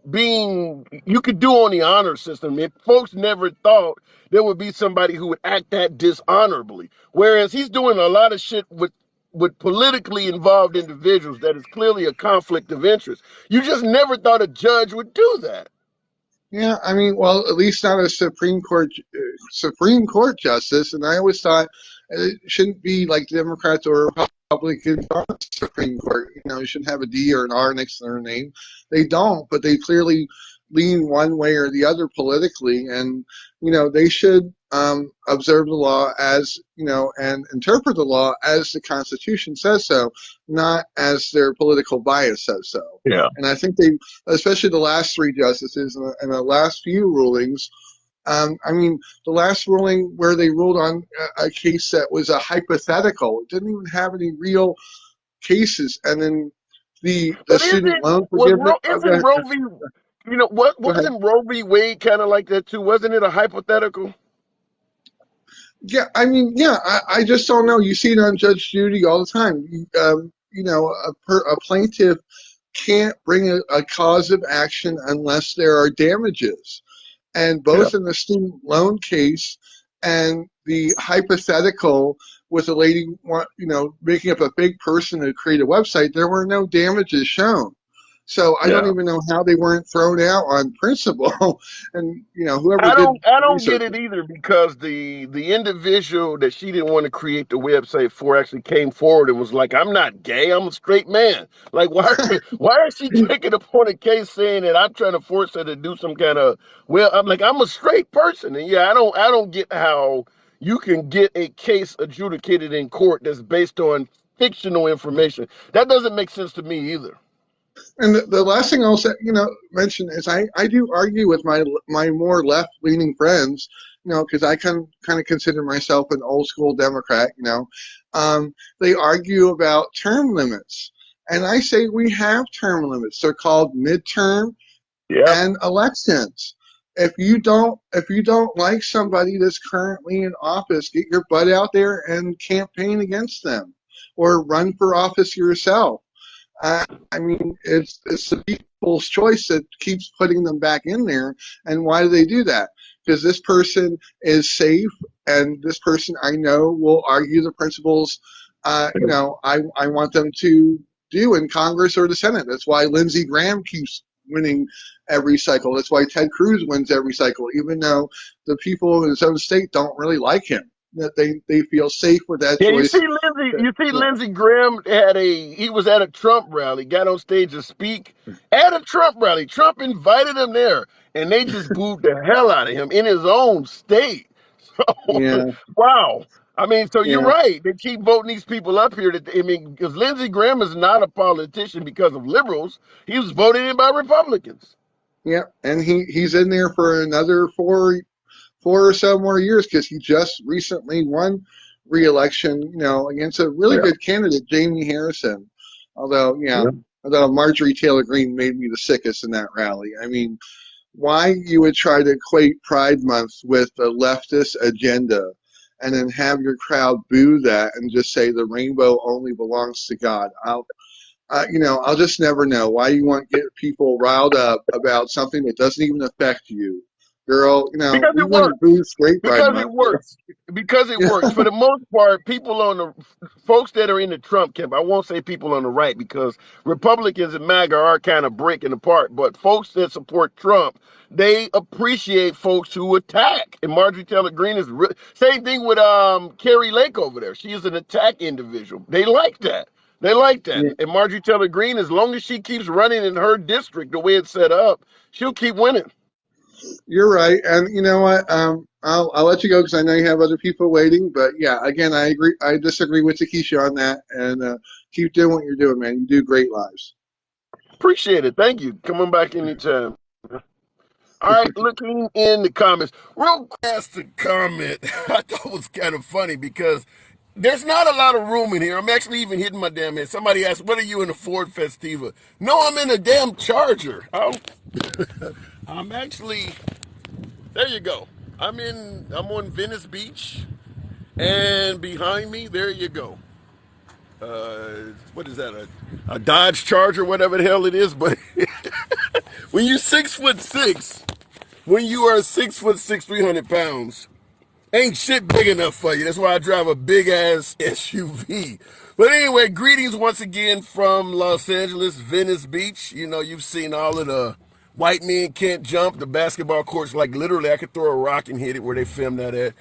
being you could do on the honor system. If folks never thought there would be somebody who would act that dishonorably, whereas he's doing a lot of shit with politically involved individuals that is clearly a conflict of interest. You just never thought a judge would do that.
Yeah, I mean, well, at least not a Supreme Court justice. And I always thought it shouldn't be like Democrats or Republicans on the Supreme Court. You shouldn't have a D or an R next to their name. They don't, but they clearly lean one way or the other politically, and they should observe the law as and interpret the law as the Constitution says so, not as their political bias says so.
Yeah.
And I think they, especially the last three justices and the last few rulings. I mean, the last ruling where they ruled on a case that was a hypothetical, it didn't even have any real cases, and then the
But
student loan forgiveness.
isn't Roe v. What
Go ahead.
wasn't Roe v. Wade kind of like that too? Wasn't it a hypothetical?
Yeah, I mean, yeah, I just don't know. You see it on Judge Judy all the time. A plaintiff can't bring a cause of action unless there are damages. And
Yeah.
both in the student loan case and the hypothetical with a lady, making up a big person to create a website, there were no damages shown. So I don't
Yeah.
even know how they weren't thrown out on principle. And whoever
I
did
don't
research.
get it either because the individual that she didn't want to create the website for actually came forward and was like, "I'm not gay. I'm a straight man." Like, why is she taking upon a case saying that I'm trying to force her to do some kind of I'm like, I'm a straight person, and yeah, I don't get how you can get a case adjudicated in court that's based on fictional information. That doesn't make sense to me either.
And the last thing I'll say, mention is I do argue with my more left leaning friends, because I kind of consider myself an old school Democrat. They argue about term limits, and I say we have term limits. They're called midterm
Yeah.
and elections. If you don't like somebody that's currently in office, get your butt out there and campaign against them, or run for office yourself. I mean, it's the people's choice that keeps putting them back in there. And why do they do that? Because this person is safe, and this person I know will argue the principles. I want them to do in Congress or the Senate. That's why Lindsey Graham keeps winning every cycle. That's why Ted Cruz wins every cycle, even though the people in his own state don't really like him. That they feel safe with that
Yeah,
choice. Yeah.
Lindsey Graham he was at a Trump rally, got on stage to speak at a Trump rally. Trump invited him there, and they just booed the hell out of him in his own state. So,
Yeah.
wow. I mean, so you're
Yeah.
right. They keep voting these people up here. Because Lindsey Graham is not a politician because of liberals. He was voted in by Republicans.
Yeah, and he's in there for another four or so more years because he just recently won re-election, against a really
Yeah.
good candidate, Jamie Harrison. Although,
Yeah.
although Marjorie Taylor Greene made me the sickest in that rally. I mean, why you would try to equate Pride Month with a leftist agenda and then have your crowd boo that and just say the rainbow only belongs to God. I'll just never know why you want to get people riled up about something that doesn't even affect you. girl.
Because
We
it
wouldn't
works.
boost Great Pride
Because it
Month.
works. Because it works. For the most part, people on the folks that are in the Trump camp, I won't say people on the right because Republicans and MAGA are kind of breaking apart, but folks that support Trump, they appreciate folks who attack. And Marjorie Taylor Greene is same thing with Carrie Lake over there. She is an attack individual. They like that. They like that.
Yeah,
And Marjorie Taylor Greene, as long as she keeps running in her district the way it's set up, she'll keep winning.
you're right. And you know what? I'll let you go because I know you have other people waiting. But yeah, again, I agree. I disagree with Takesha on that. And keep doing what you're doing, man. You do great lives.
Appreciate it. Thank you. Coming back anytime. All right, looking in the comments. Real fast to comment. I thought it was kind of funny because there's not a lot of room in here. I'm actually even hitting my damn head. Somebody asked, what are you in a Ford Festiva? No, I'm in a damn Charger. I'm actually, there you go. I'm on Venice Beach, and behind me, there you go. What is that? A Dodge Charger, whatever the hell it is. But when you're 6'6", when you are 6'6", 300 pounds, ain't shit big enough for you. That's why I drive a big ass SUV. But anyway, greetings once again from Los Angeles, Venice Beach. You know, you've seen all of the white men can't jump, the basketball courts, like literally I could throw a rock and hit it where they filmed that at.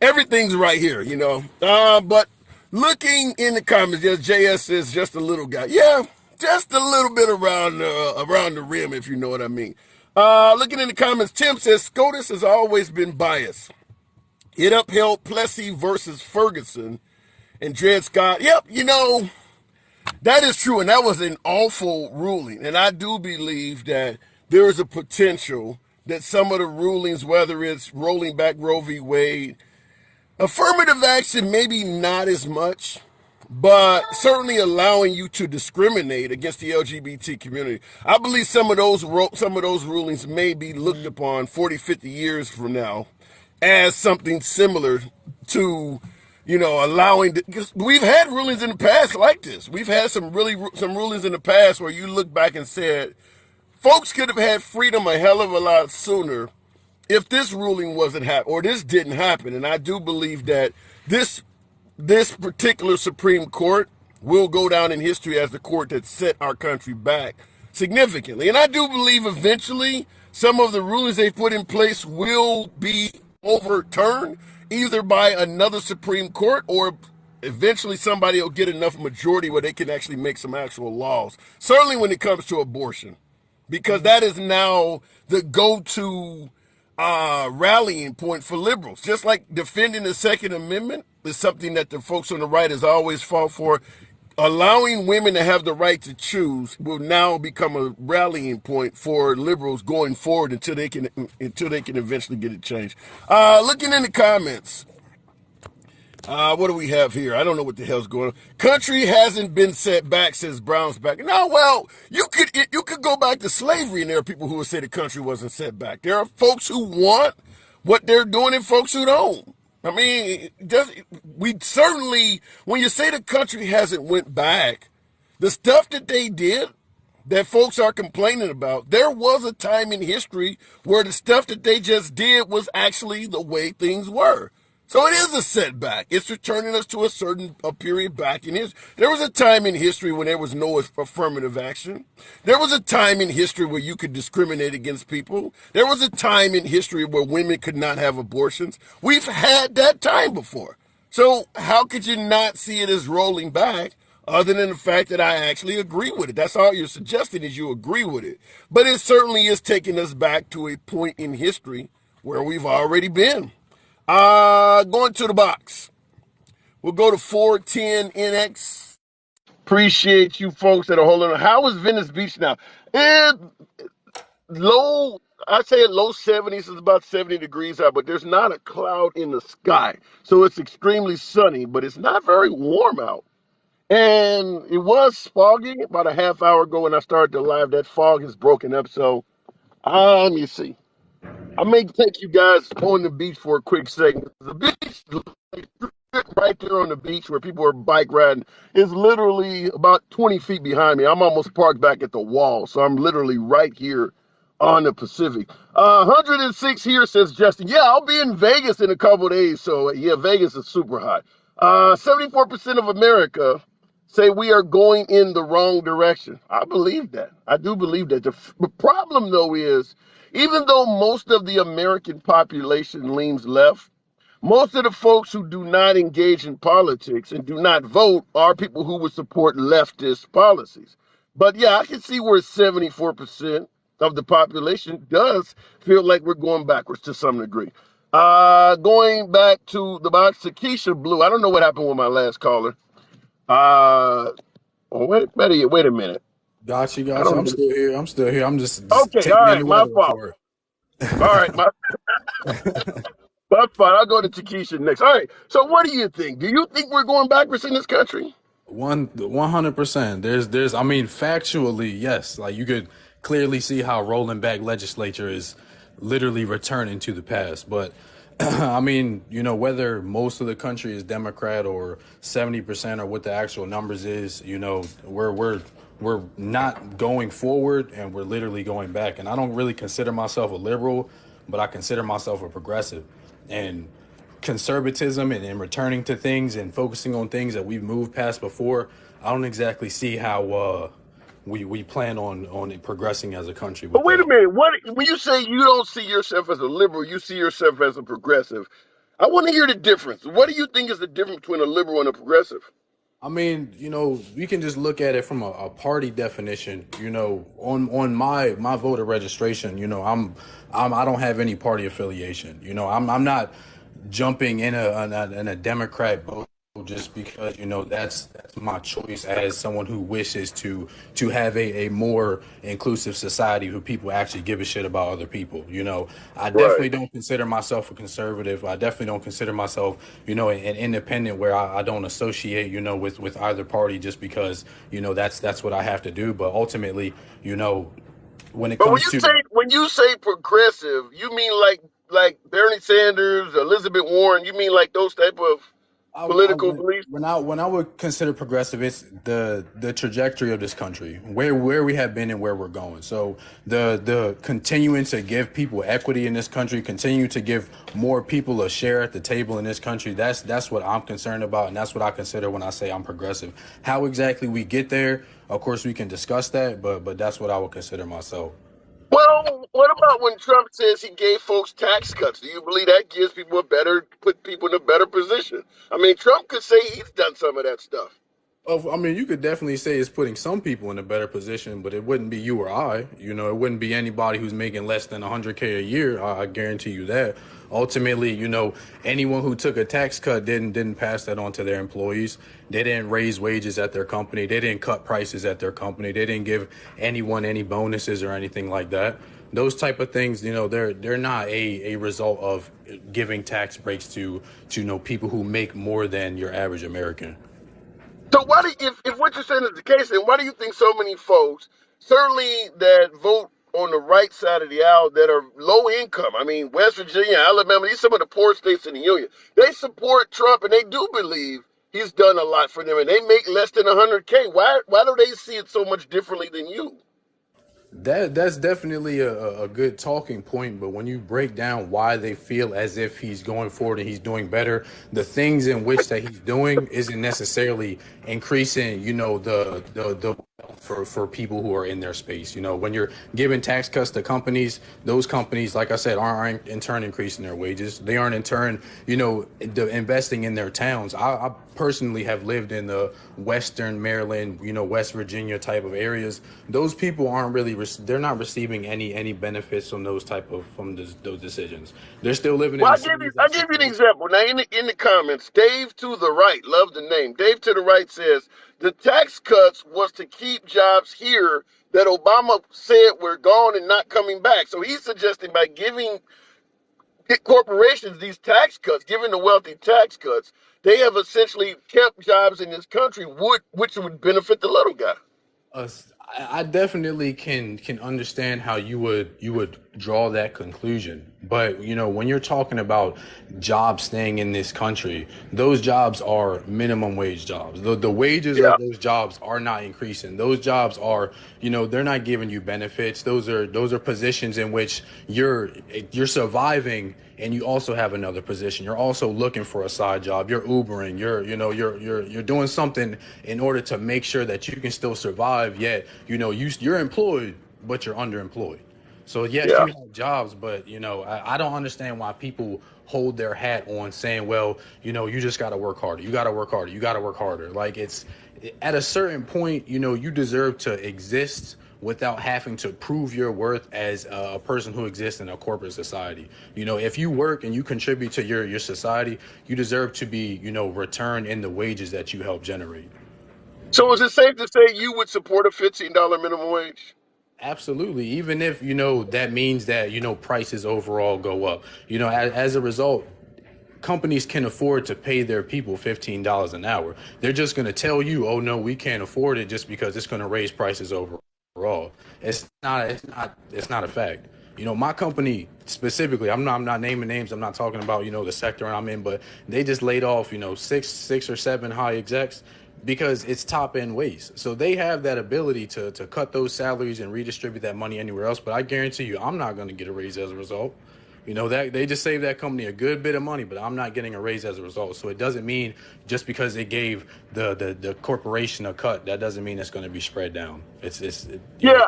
Everything's right here, you know. But looking in the comments, yes, JS says just a little guy. Yeah, just a little bit around the rim, if you know what I mean. Looking in the comments, Tim says SCOTUS has always been biased. It upheld Plessy versus Ferguson and Dred Scott. Yep, you know, that is true. And that was an awful ruling. And I do believe that there is a potential that some of the rulings, whether it's rolling back Roe v. Wade, affirmative action, maybe not as much, but certainly allowing you to discriminate against the LGBT community. I believe some of those rulings may be looked upon 40, 50 years from now as something similar to, you know, allowing, because we've had rulings in the past like this. We've had some rulings in the past where you look back and said, folks could have had freedom a hell of a lot sooner if this ruling wasn't or this didn't happen. And I do believe that this particular Supreme Court will go down in history as the court that set our country back significantly. And I do believe eventually some of the rulings they put in place will be overturned either by another Supreme Court or eventually somebody will get enough majority where they can actually make some actual laws. Certainly when it comes to abortion, because that is now the go-to rallying point for liberals. Just like defending the Second Amendment is something that the folks on the right has always fought for. Allowing women to have the right to choose will now become a rallying point for liberals going forward until they can eventually get it changed. Looking in the comments. What do we have here? I don't know what the hell's going on. Country hasn't been set back, says Brown's back. No, well, you could go back to slavery, and there are people who would say the country wasn't set back. There are folks who want what they're doing and folks who don't. I mean, we certainly, when you say the country hasn't went back, the stuff that they did that folks are complaining about, there was a time in history where the stuff that they just did was actually the way things were. So it is a setback. It's returning us to a period back in history. There was a time in history when there was no affirmative action. There was a time in history where you could discriminate against people. There was a time in history where women could not have abortions. We've had that time before. So how could you not see it as rolling back other than the fact that I actually agree with it? That's all you're suggesting is you agree with it. But it certainly is taking us back to a point in history where we've already been. Going to the box. We'll go to 410NX. Appreciate you folks that are holding on. How is Venice Beach now? I'd say low 70s. It's about 70 degrees out, but there's not a cloud in the sky. So it's extremely sunny, but it's not very warm out. And it was foggy about a half hour ago when I started the live. That fog has broken up. So, let me see. I may take you guys on the beach for a quick second. The beach, right there on the beach where people are bike riding, is literally about 20 feet behind me. I'm almost parked back at the wall, so I'm literally right here on the Pacific. 106 here, says Justin. Yeah, I'll be in Vegas in a couple of days. So, yeah, Vegas is super hot. 74% of America say we are going in the wrong direction. I believe that. I do believe that. The problem, though, is even though most of the American population leans left, most of the folks who do not engage in politics and do not vote are people who would support leftist policies. But yeah, I can see where 74% of the population does feel like we're going backwards to some degree. Going back to the box, Keisha Blue. I don't know what happened with my last caller. Wait a minute. I
Gotcha.
don't
I'm
know.
still here. I'm still here. I'm just
Okay, all
taking in
right,
the
my
weather
fault.
report.
All right, that's fine. I'll go to Takesha next. All right. So, what do you think? Do you think we're going backwards in this country?
100%. There's I mean factually, yes. Like you could clearly see how rolling back legislature is literally returning to the past. But I mean, whether most of the country is Democrat or 70% or what the actual numbers is, we're not going forward and we're literally going back. And I don't really consider myself a liberal, but I consider myself a progressive. And conservatism and returning to things and focusing on things that we've moved past before, I don't exactly see how we plan on progressing as a country
But
with
wait a
that.
minute. What when you say you don't see yourself as a liberal, you see yourself as a progressive? I want to hear the difference. What do you think is the difference between a liberal and a progressive?
I mean, we can just look at it from a party definition. On my voter registration, I don't have any party affiliation. I'm not jumping in a Democrat vote just because that's my choice as someone who wishes to have a more inclusive society where people actually give a shit about other people. I
Right.
definitely don't consider myself a conservative. I definitely don't consider myself an independent where I don't associate with either party just because that's what I have to do. But ultimately, when it
But
comes to
when you say progressive, you mean like Bernie Sanders, Elizabeth Warren. You mean like those type of political beliefs?
when I would consider progressive, it's the trajectory of this country, where we have been and where we're going. So the continuing to give people equity in this country, continue to give more people a share at the table in this country. That's what I'm concerned about, and that's what I consider when I say I'm progressive. How exactly we get there, of course, we can discuss that, but that's what I would consider myself.
Well, what about when Trump says he gave folks tax cuts? Do you believe that gives people put people in a better position? I mean, Trump could say he's done some of that stuff.
I mean, you could definitely say it's putting some people in a better position, but it wouldn't be you or I. It wouldn't be anybody who's making less than 100K a year. I guarantee you that. Ultimately, anyone who took a tax cut didn't pass that on to their employees. They didn't raise wages at their company. They didn't cut prices at their company. They didn't give anyone any bonuses or anything like that. Those type of things, they're not a result of giving tax breaks to people who make more than your average American.
So why do if what you're saying is the case, then why do you think so many folks, certainly that vote on the right side of the aisle that are low income? I mean, West Virginia, Alabama, these are some of the poor states in the union. They support Trump and they do believe he's done a lot for them, and they make less than 100K. Why do they see it so much differently than you?
That's definitely a good talking point, but when you break down why they feel as if he's going forward and he's doing better, the things in which that he's doing isn't necessarily increasing, the for people who are in their space. When you're giving tax cuts to companies, those companies, like I said, aren't in turn increasing their wages. They aren't in turn, investing in their towns. I personally have lived in the Western Maryland, West Virginia type of areas. Those people aren't really, they're not receiving any benefits from those decisions. They're still living
Well,
in the
I
cities
will
that
give you an
support.
example. Now, in the comments, Dave to the right, love the name. Dave to the right says the tax cuts was to keep jobs here that Obama said were gone and not coming back. So he's suggesting by giving corporations these tax cuts, giving the wealthy tax cuts, they have essentially kept jobs in this country, which would benefit the little guy.
Uh, I definitely can understand how you would draw that conclusion. But when you're talking about jobs staying in this country, those jobs are minimum wage jobs. The wages
Yeah.
of those jobs are not increasing. Those jobs are, they're not giving you benefits. Those are positions in which you're surviving, and you also have another position. You're also looking for a side job. You're Ubering. You're doing something in order to make sure that you can still survive. Yet you're employed, but you're underemployed. So yes,
Yeah.
you have jobs, but I don't understand why people hold their hat on saying, well, you just got to work harder. You got to work harder. You got to work harder. Like, it's at a certain point, you deserve to exist without having to prove your worth as a person who exists in a corporate society. If you work and you contribute to your society, you deserve to be, returned in the wages that you help generate.
So is it safe to say you would support a $15 minimum wage?
Absolutely. Even if, that means that, prices overall go up. As a result, companies can afford to pay their people $15 an hour. They're just going to tell you, oh no, we can't afford it just because it's going to raise prices overall. It's not a fact. My company specifically, I'm not naming names. I'm not talking about, the sector I'm in, but they just laid off, six or seven high execs because it's top end waste. So they have that ability to cut those salaries and redistribute that money anywhere else. But I guarantee you, I'm not going to get a raise as a result. That they just saved that company a good bit of money, but I'm not getting a raise as a result. So it doesn't mean just because it gave the corporation a cut, that doesn't mean it's going to be spread down.
Yeah,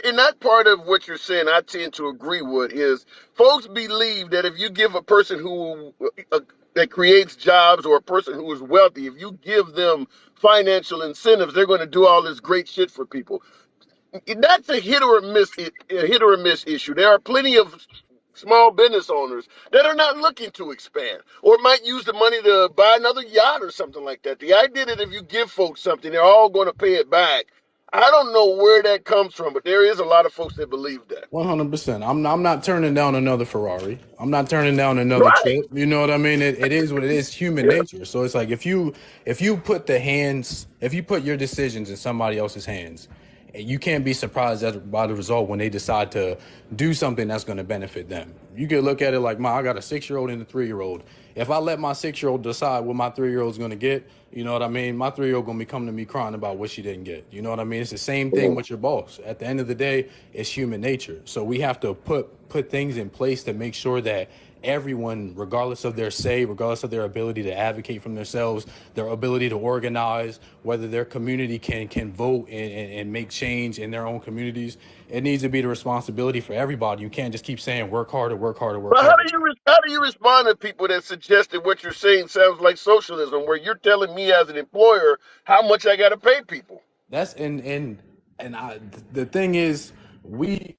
in that part of what you're saying, I tend to agree with is folks believe that if you give a person that creates jobs or a person who is wealthy, if you give them financial incentives, they're going to do all this great shit for people. That's a hit or a miss issue. There are plenty of small business owners that are not looking to expand or might use the money to buy another yacht or something like that. The idea that if you give folks something, they're all going to pay it back. I don't know where that comes from, but there is a lot of folks that believe that.
100%. I'm not turning down another Ferrari. I'm not turning down another
Right.
trip. You know what I mean? It is what it is. Human
Yeah.
nature. So it's like if you put your decisions in somebody else's hands, and you can't be surprised by the result when they decide to do something that's going to benefit them. You could look at it like, I got a 6-year-old and a 3-year-old. If I let my 6-year-old decide what my 3-year-old's going to get, you know what I mean? My 3-year-old going to be coming to me crying about what she didn't get. You know what I mean? It's the same thing with your boss. At the end of the day, it's human nature. So we have to put things in place to make sure that everyone, regardless of their say, regardless of their ability to advocate for themselves, their ability to organize, whether their community can vote and make change in their own communities, it needs to be the responsibility for everybody. You can't just keep saying work harder, work harder, work
But
harder.
how do you respond to people that suggest that what you're saying sounds like socialism, where you're telling me as an employer how much I got to pay people?
That's the thing is, we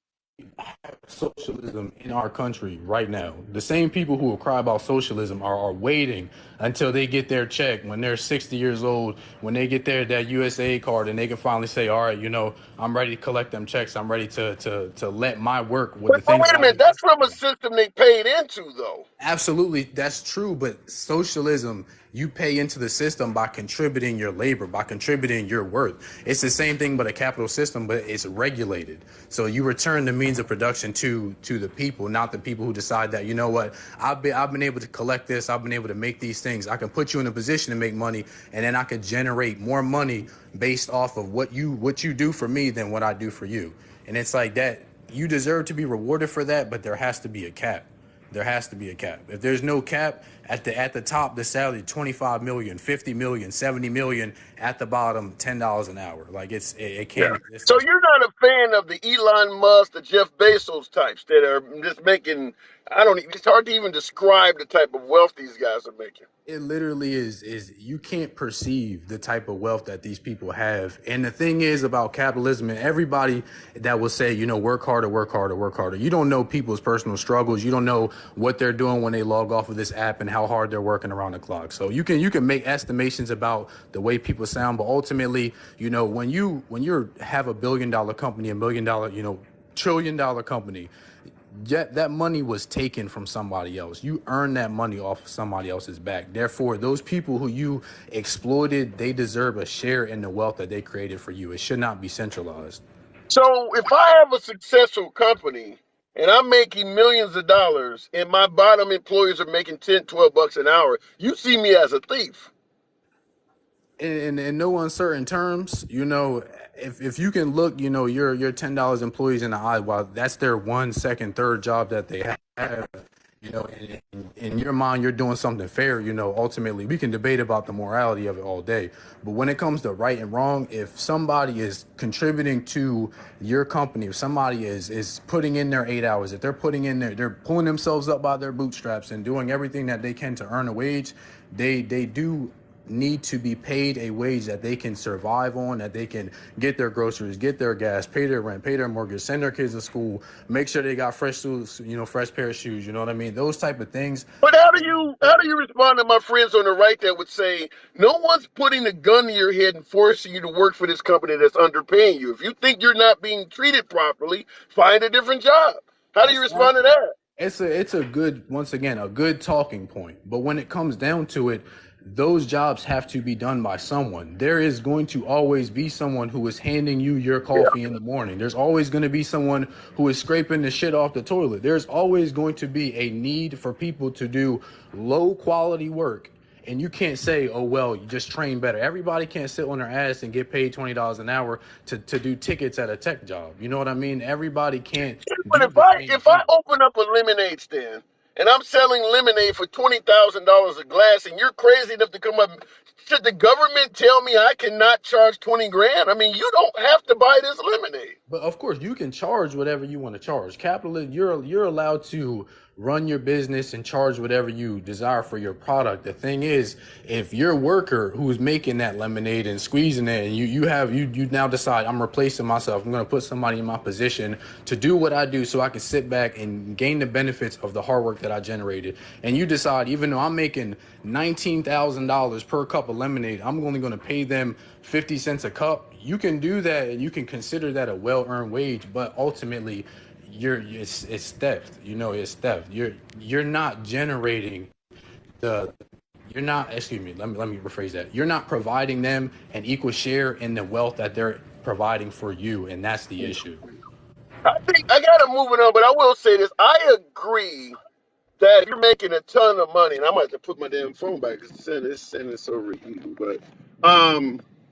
socialism in our country right now. The same people who will cry about socialism are waiting until they get their check when they're 60 years old, when they get that USA card, and they can finally say, all right, I'm ready to collect them checks. I'm ready to let my work with the
But
things
wait
that
a
I've
minute,
invested
that's from a
in.
system they paid into, though.
Absolutely, that's true. But socialism, you pay into the system by contributing your labor, by contributing your worth. It's the same thing, but a capital system, but it's regulated. So you return the means of production to the people, not the people who decide that, you know what, I've been able to collect this, I've been able to make these things. I can put you in a position to make money, and then I could generate more money based off of what you do for me than what I do for you. And it's like that. You deserve to be rewarded for that, but there has to be a cap. There has to be a cap. If there's no cap at the top, the salary 25 million, 50 million, 70 million, at the bottom $10 an hour. Like it
Yeah.
can't exist
So
that.
you're not a fan of the Elon Musk, the Jeff Bezos types that are just making, I don't, it's hard to even describe the type of wealth these guys are making.
It literally is you can't perceive the type of wealth that these people have. And the thing is about capitalism, and everybody that will say, work harder, work harder, work harder. You don't know people's personal struggles. You don't know what they're doing when they log off of this app and how hard they're working around the clock. So you can make estimations about the way people sound, but ultimately, when you have a $1 billion company, $1 million, $1 trillion company, yet that money was taken from somebody else. You earned that money off of somebody else's back. Therefore, those people who you exploited, they deserve a share in the wealth that they created for you. It should not be centralized.
So if I have a successful company and I'm making millions of dollars and my bottom employees are making 10, 12 bucks an hour, you see me as a thief.
In no uncertain terms, if you can look, your $10 employees in the eye, while that's their 1, 2nd, third job that they have, in your mind, you're doing something fair. Ultimately, we can debate about the morality of it all day. But when it comes to right and wrong, if somebody is contributing to your company, if somebody is putting in their 8 hours, if they're putting in they're pulling themselves up by their bootstraps and doing everything that they can to earn a wage, they do need to be paid a wage that they can survive on, that they can get their groceries, get their gas, pay their rent, pay their mortgage, send their kids to school, make sure they got fresh shoes, fresh pair of shoes, you know what I mean? Those type of things.
But how do you respond to my friends on the right that would say no one's putting a gun to your head and forcing you to work for this company that's underpaying you? If you think you're not being treated properly, find a different job. How do you
That's
respond to that?
it's a good, once again, a good talking point. But when it comes down to it, those jobs have to be done by someone. There is going to always be someone who is handing you your coffee in the morning. There's always going to be someone who is scraping the shit off the toilet. There's always going to be a need for people to do low quality work. And you can't say, oh, well, you just train better. Everybody can't sit on their ass and get paid $20 an hour to do tickets at a tech job. You know what I mean? Everybody can't
But
do
if
the
I
same
if I
thing.
open up a lemonade stand and I'm selling lemonade for $20,000 a glass, and you're crazy enough to come up, should the government tell me I cannot charge 20 grand? I mean, you don't have to buy this lemonade.
But of course, you can charge whatever you want to charge. Capitalist, you're allowed to run your business and charge whatever you desire for your product. The thing is, if your worker who's making that lemonade and squeezing it, and you now decide, I'm replacing myself, I'm going to put somebody in my position to do what I do, so I can sit back and gain the benefits of the hard work that I generated. And you decide, even though I'm making $19,000 per cup of lemonade, I'm only going to pay them 50 cents a cup. You can do that and you can consider that a well-earned wage, but ultimately it's theft. It's theft. You're not generating the you're not excuse me, let me rephrase that. You're not providing them an equal share in the wealth that they're providing for you, and that's the issue.
I think I gotta move it on, but I will say this: I agree that if you're making a ton of money, and I might have to put my damn phone back because it's so reheated. But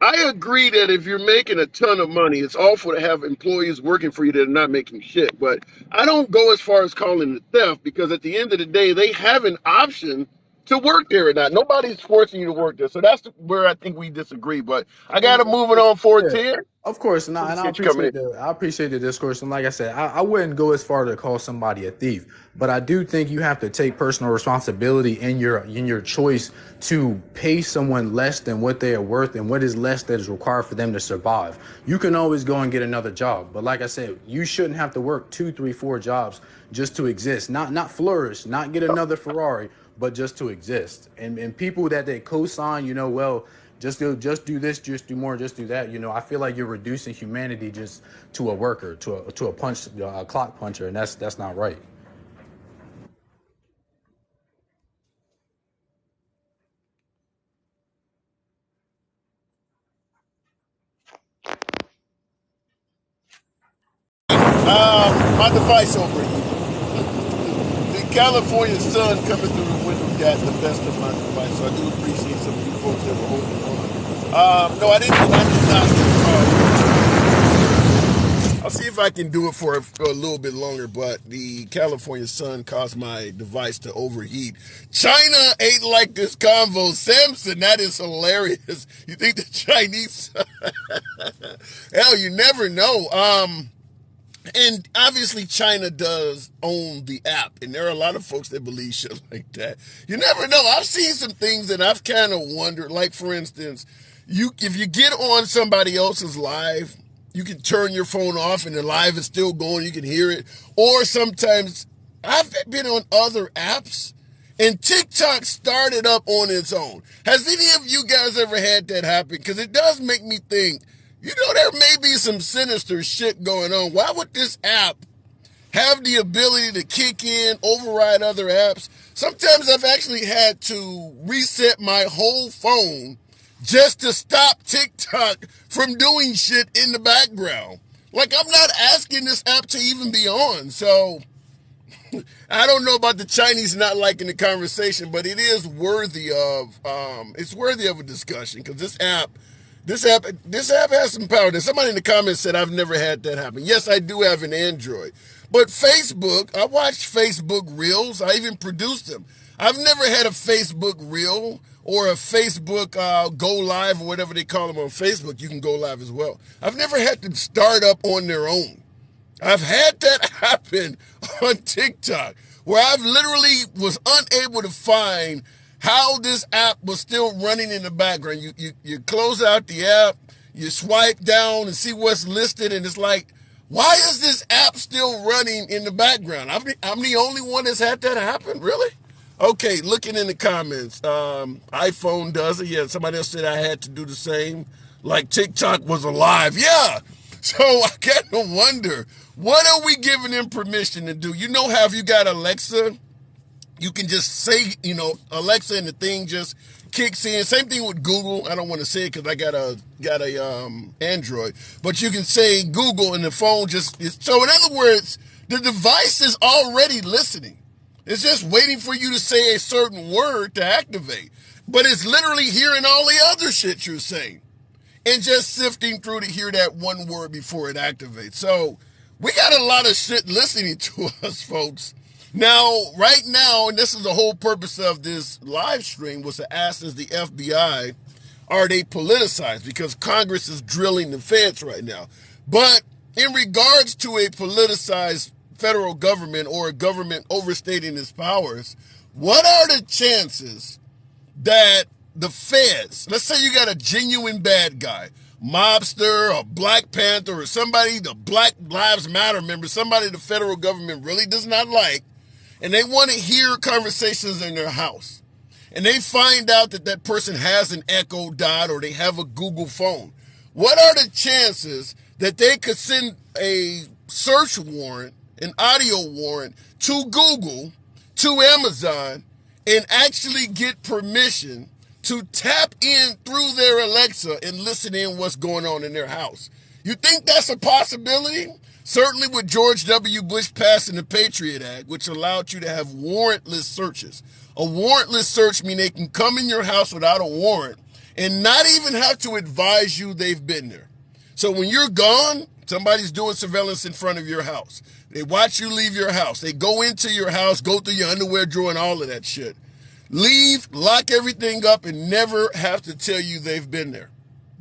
I agree that if you're making a ton of money, it's awful to have employees working for you that are not making shit. But I don't go as far as calling it theft, because at the end of the day, they have an option to work there or not. Nobody's forcing you to work there. So that's where I think we disagree. But I got
And
to
of
move it
course,
on,
yeah,
410.
of course, and
Appreciate you coming in.
I appreciate the discourse. And like I said, I wouldn't go as far to call somebody a thief, but I do think you have to take personal responsibility in your choice to pay someone less than what they are worth and what is less that is required for them to survive. You can always go and get another job, but like I said, you shouldn't have to work 2, 3, 4 jobs just to exist, not flourish, not get another Ferrari, but just to exist. And people that they co-sign, well, just do this, just do more, just do that. I feel like you're reducing humanity just to a worker, to a punch, a clock puncher, and that's not right.
My device overheated. The California sun coming through the window got the best of my device, so I do appreciate some of you folks that were holding on. No, I'll see if I can do it for a little bit longer, but the California sun caused my device to overheat. China ate like this convo. Samson, that is hilarious. You think the Chinese? Hell, you never know. And obviously China does own the app, and there are a lot of folks that believe shit like that. You never know. I've seen some things that I've kind of wondered, like for instance, if you get on somebody else's live, you can turn your phone off and the live is still going, you can hear it. Or sometimes I've been on other apps and TikTok started up on its own. Has any of you guys ever had that happen? Because it does make me think, there may be some sinister shit going on. Why would this app have the ability to kick in, override other apps. Sometimes I've actually had to reset my whole phone just to stop TikTok from doing shit in the background. Like, I'm not asking this app to even be on. So I don't know about the Chinese not liking the conversation, but it is worthy of a discussion, because this app has some power. There's somebody in the comments said I've never had that happen. Yes, I do have an Android. But Facebook, I watched Facebook Reels. I even produced them. I've never had a Facebook Reel or a Facebook Go Live, or whatever they call them on Facebook. You can go live as well. I've never had them start up on their own. I've had that happen on TikTok, where I've literally was unable to find how this app was still running in the background. You close out the app, you swipe down and see what's listed, and it's like, why is this app still running in the background? I'm the only one that's had that happen? Really? Okay, looking in the comments, iPhone does it. Yeah, somebody else said I had to do the same, like TikTok was alive. Yeah. So I got to wonder, what are we giving them permission to do? You know how if you got Alexa, you can just say, Alexa, and the thing just kicks in. Same thing with Google. I don't want to say it because I got a Android, but you can say Google and the phone just is. So in other words, the device is already listening. It's just waiting for you to say a certain word to activate, but it's literally hearing all the other shit you're saying and just sifting through to hear that one word before it activates. So we got a lot of shit listening to us, folks. Now, right now, and this is the whole purpose of this live stream, was to ask as the FBI, are they politicized? Because Congress is drilling the feds right now. But in regards to a politicized federal government or a government overstating its powers, what are the chances that the feds, let's say you got a genuine bad guy, mobster or Black Panther or somebody, the Black Lives Matter member, somebody the federal government really does not like, and they want to hear conversations in their house, and they find out that that person has an Echo Dot or they have a Google phone, what are the chances that they could send a search warrant, an audio warrant, to Google, to Amazon, and actually get permission to tap in through their Alexa and listen in what's going on in their house? You think that's a possibility? Certainly with George W. Bush passing the Patriot Act, which allowed you to have warrantless searches. A warrantless search means they can come in your house without a warrant and not even have to advise you they've been there. So when you're gone, somebody's doing surveillance in front of your house. They watch you leave your house. They go into your house, go through your underwear drawer and all of that shit. Leave, lock everything up, and never have to tell you they've been there.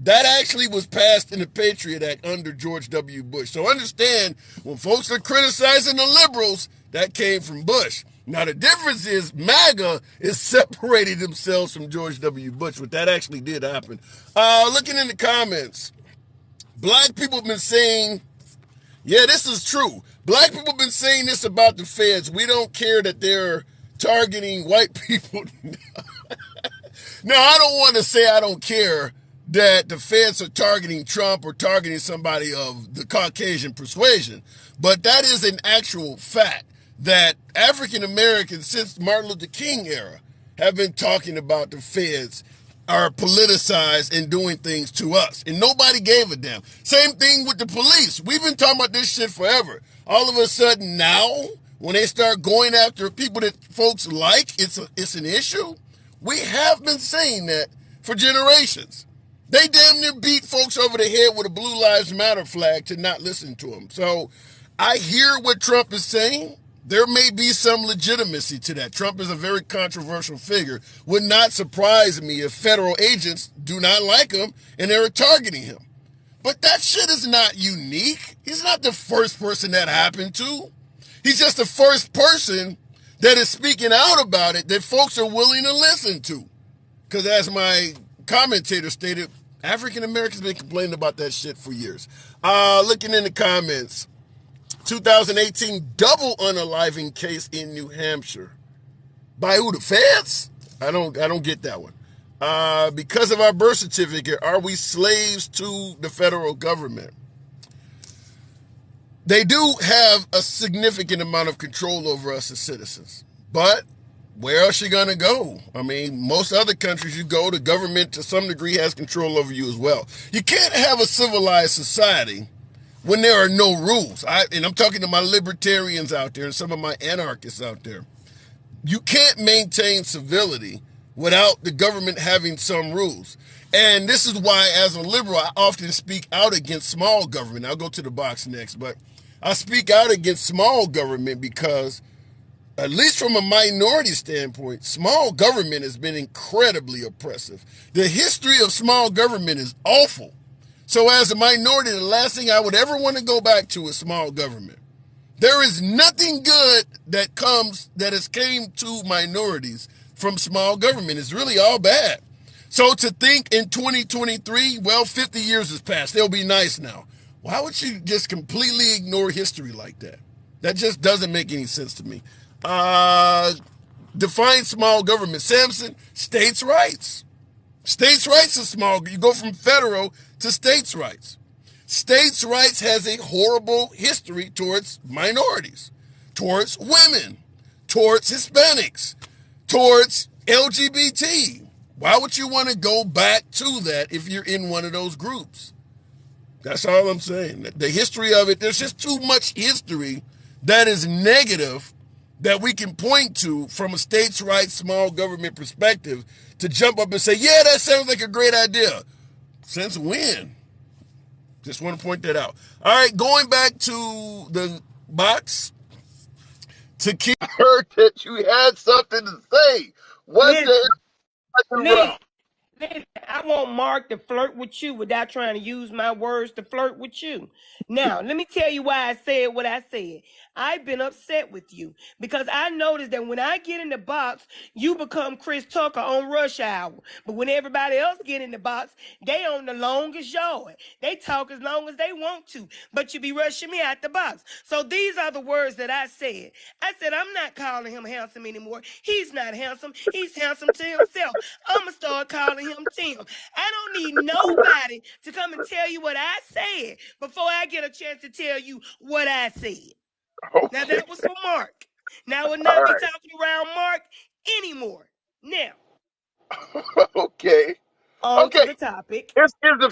That actually was passed in the Patriot Act under George W. Bush. So understand, when folks are criticizing the liberals, that came from Bush. Now the difference is MAGA is separating themselves from George W. Bush, but that actually did happen. Looking in the comments, black people have been saying, yeah, this is true. Black people have been saying this about the feds. We don't care that they're targeting white people. Now, I don't want to say I don't care that the feds are targeting Trump or targeting somebody of the Caucasian persuasion, but that is an actual fact that African Americans since Martin Luther King era have been talking about the feds are politicized and doing things to us, and nobody gave a damn. Same thing with the police. We've been talking about this shit forever. All of a sudden now, when they start going after people that folks like, it's an issue. We have been saying that for generations. They damn near beat folks over the head with a Blue Lives Matter flag to not listen to them. So I hear what Trump is saying. There may be some legitimacy to that. Trump is a very controversial figure. Would not surprise me if federal agents do not like him and they're targeting him. But that shit is not unique. He's not the first person that happened to. He's just the first person that is speaking out about it that folks are willing to listen to. Because as my commentator stated, African Americans have been complaining about that shit for years. Looking in the comments, 2018 double unaliving case in New Hampshire. By who, the feds? I don't get that one. Because of our birth certificate, are we slaves to the federal government? They do have a significant amount of control over us as citizens. But where else you gonna go? I mean, most other countries you go, the government to some degree has control over you as well. You can't have a civilized society when there are no rules. And I'm talking to my libertarians out there and some of my anarchists out there. You can't maintain civility without the government having some rules. And this is why, as a liberal, I often speak out against small government. I'll go to the box next, but I speak out against small government because, at least from a minority standpoint, small government has been incredibly oppressive. The history of small government is awful. So as a minority, the last thing I would ever want to go back to is small government. There is nothing good that has came to minorities from small government. It's really all bad. So to think in 2023, well, 50 years has passed. They'll be nice now. Why would you just completely ignore history like that? That just doesn't make any sense to me. Define small government. Samson, states' rights. States' rights is small. You go from federal to states' rights. States' rights has a horrible history towards minorities, towards women, towards Hispanics, towards LGBT. Why would you want to go back to that if you're in one of those groups? That's all I'm saying. The history of it, there's just too much history that is negative that we can point to from a states' rights, small government perspective to jump up and say, yeah, that sounds like a great idea. Since when? Just want to point that out. All right, going back to the box. To keep heard that you had something to say. What
Listen, I want Mark to flirt with you without trying to use my words to flirt with you. Now, let me tell you why I said what I said. I've been upset with you because I noticed that when I get in the box, you become Chris Tucker on Rush Hour. But when everybody else get in the box, they on the longest yard. They talk as long as they want to, but you be rushing me out the box. So these are the words that I said. I said, I'm not calling him handsome anymore. He's not handsome. He's handsome to himself. I'm going to start calling him Tim. I don't need nobody to come and tell you what I said before I get a chance to tell you what I said.
Okay.
Now, that was for Mark. Now, I will not be talking around Mark anymore. Now.
Okay.
On to the topic.
Are the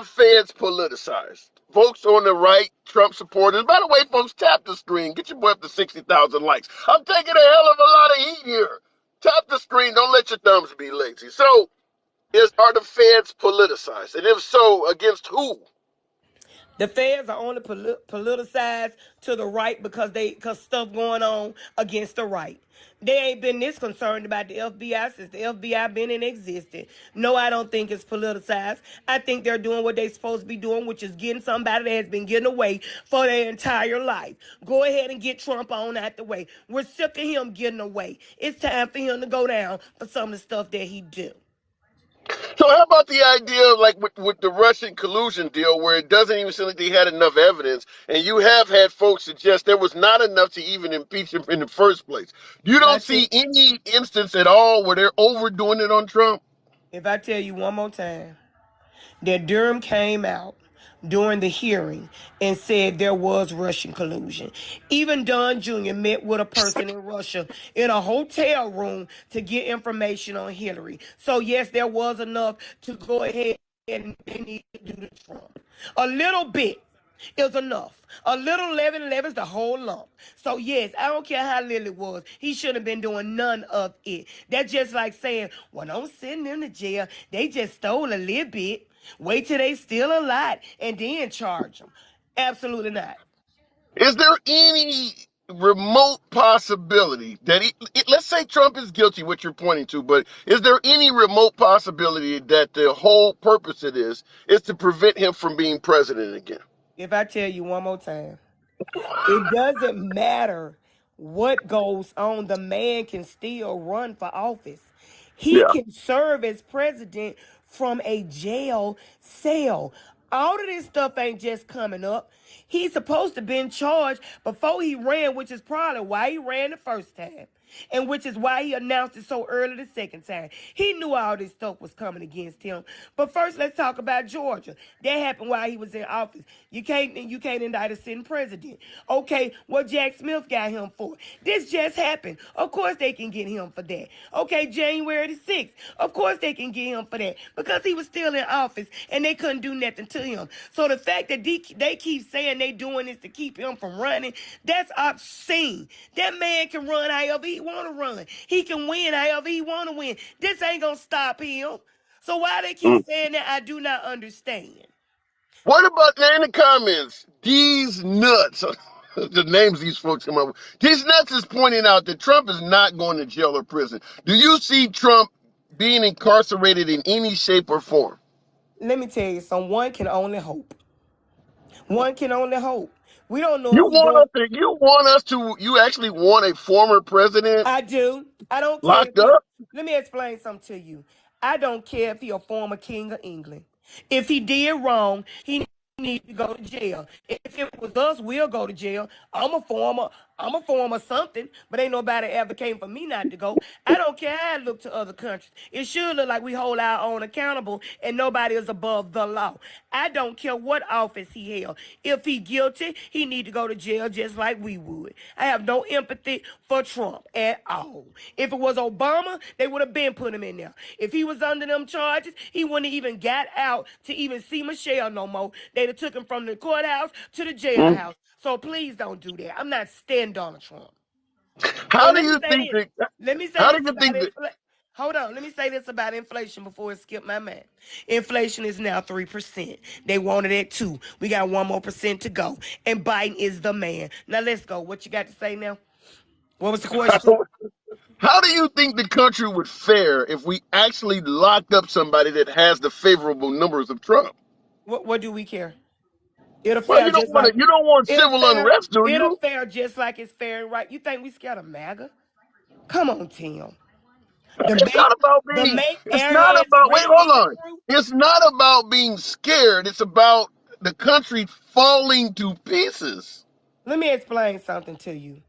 feds politicized? Folks on the right, Trump supporters. By the way, folks, tap the screen. Get your boy up to 60,000 likes. I'm taking a hell of a lot of heat here. Tap the screen. Don't let your thumbs be lazy. So, are the feds politicized? And if so, against who?
The feds are only politicized to the right because stuff going on against the right. They ain't been this concerned about the FBI since the FBI been in existence. No, I don't think it's politicized. I think they're doing what they're supposed to be doing, which is getting somebody that has been getting away for their entire life. Go ahead and get Trump on out the way. We're sick of him getting away. It's time for him to go down for some of the stuff that he do.
So how about the idea of like with the Russian collusion deal where it doesn't even seem like they had enough evidence, and you have had folks suggest there was not enough to even impeach him in the first place. You don't see any instance at all where they're overdoing it on Trump?
If I tell you one more time that Durham came out during the hearing and said there was Russian collusion. Even Don Jr. met with a person in Russia in a hotel room to get information on Hillary. So yes, there was enough to go ahead and they need to do the Trump. A little bit is enough. A little leaven is the whole lump. So yes, I don't care how little it was. He shouldn't have been doing none of it. That's just like saying, well, don't send them to jail. They just stole a little bit. Wait till they steal a lot and then charge them. Absolutely not.
Is there any remote possibility that let's say Trump is guilty, what you're pointing to, but is there any remote possibility that the whole purpose of this is to prevent him from being president again?
If I tell you one more time, it doesn't matter what goes on. The man can still run for office. He can serve as president from a jail cell. All of this stuff ain't just coming up. He's supposed to be in charge before he ran, which is probably why he ran the first time. And which is why he announced it so early the second time. He knew all this stuff was coming against him. But first, let's talk about Georgia. That happened while he was in office. You can't indict a sitting president. Okay, what Jack Smith got him for? This just happened. Of course they can get him for that. Okay, January the 6th. Of course they can get him for that. Because he was still in office and they couldn't do nothing to him. So the fact that they keep saying they doing this to keep him from running, that's obscene. That man can run however he want to run. He can win however he want to win. This ain't going to stop him. So why they keep saying that, I do not understand.
What about in the comments? These nuts, the names these folks come up with. These nuts is pointing out that Trump is not going to jail or prison. Do you see Trump being incarcerated in any shape or form?
Let me tell you, someone can only hope. One can only hope. We don't know
You
if he's
want
going.
us to? You want us to? You actually want a former president
I do. I don't care if
locked
he.
up?
Let me explain something to you. I don't care if he a former king of England. If he did wrong, he needs to go to jail. If it was us, we'll go to jail. I'm a former something, but ain't nobody advocating for me not to go. I don't care how I look to other countries. It should look like we hold our own accountable and nobody is above the law. I don't care what office he held. If he guilty, he need to go to jail just like we would. I have no empathy for Trump at all. If it was Obama, they would have been put him in there. If he was under them charges, he wouldn't have even got out to even see Michelle no more. They'd have took him from the courthouse to the jailhouse. So please don't do that. I'm not standing Donald Trump.
How
And
do
let me
you
say
think
this.
that?
Let me say
How do
this
you
about
think that?
inflation. Hold on. Let me say this about inflation before it skip my mind. Inflation is now 3%. They wanted it 2. We got 1 more percent to go. And Biden is the man. Now let's go. What you got to say now? What was the question?
How do you think the country would fare if we actually locked up somebody that has the favorable numbers of Trump?
What do we care? It'll
Well,
fare just like
you don't want
it'll
civil
fare.
unrest, do
It'll
you?
fare just like it's fair and right. You think we scared of MAGA? Come on, Tim. The
It's
make
not about
the
being.
make
It's not
airheads
about. Wait,
great
hold
again,
on.
crew.
It's not about being scared. It's about the country falling to pieces.
Let me explain something to you.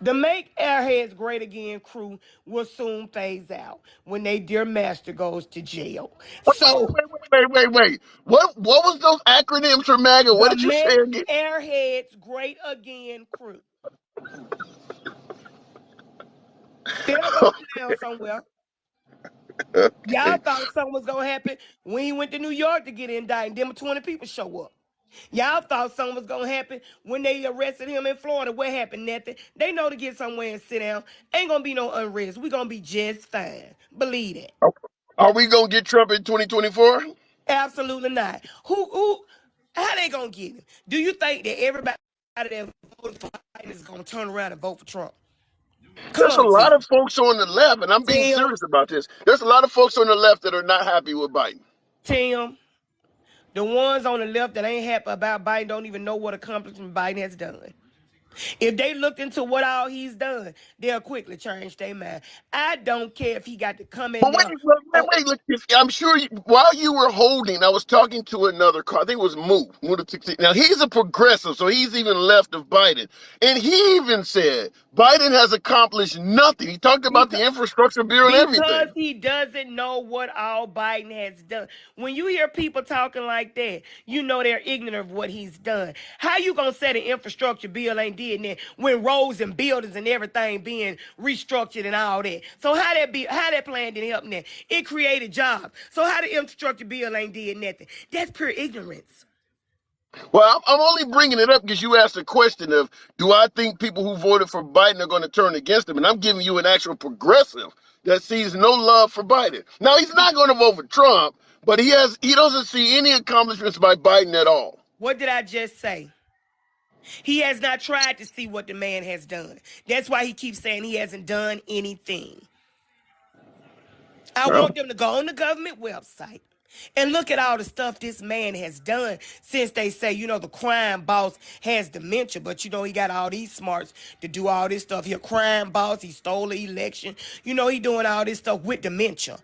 The Make Airheads Great Again crew will soon phase out when their dear master goes to jail.
Wait,
So,
wait. What was those acronyms for MAGA? What
the
did you say
Make
again?
Airheads Great Again crew. They'll go sit down somewhere. Y'all
Okay.
thought something was going to happen when he went to New York to get indicted. Them 20 people show up. Y'all thought something was going to happen when they arrested him in Florida. What happened? Nothing. They know to get somewhere and sit down. Ain't going to be no unrest. we going to be just fine. Believe it.
Are we gonna get Trump in 2024?
Absolutely not. How they gonna get him? Do you think that everybody that voted for Biden is gonna turn around and vote for Trump? Come
There's a
on,
lot
Tim.
of folks on the left, and I'm being
Tim,
serious about this. There's a lot of folks on the left that are not happy with Biden.
Tim. The ones on the left that ain't happy about Biden don't even know what accomplishment Biden has done. If they looked into what all he's done, they'll quickly change their mind. I don't care if he got to come in
But
there. Oh,
Look, I'm sure while you were holding, I was talking to another car. I think it was Moo. Now, he's a progressive, so he's even left of Biden. And he even said Biden has accomplished nothing. He talked about
because
the infrastructure bill and
Because
everything.
he doesn't know what all Biden has done. When you hear people talking like that, you know they're ignorant of what he's done. How you gonna say the infrastructure bill ain't did that when roads and buildings and everything being restructured and all that? So how that plan didn't help that? It created jobs. So how the infrastructure bill ain't did nothing? That's pure ignorance.
Well, I'm only bringing it up because you asked a question of, do I think people who voted for Biden are going to turn against him? And I'm giving you an actual progressive that sees no love for Biden. Now, he's not going to vote for Trump, but he doesn't see any accomplishments by Biden at all.
What did I just say? He has not tried to see what the man has done. That's why he keeps saying he hasn't done anything. I
Well,
want them to go on the government website and look at all the stuff this man has done since they say, the crime boss has dementia, but he got all these smarts to do all this stuff. He a crime boss. He stole the election. He doing all this stuff with dementia.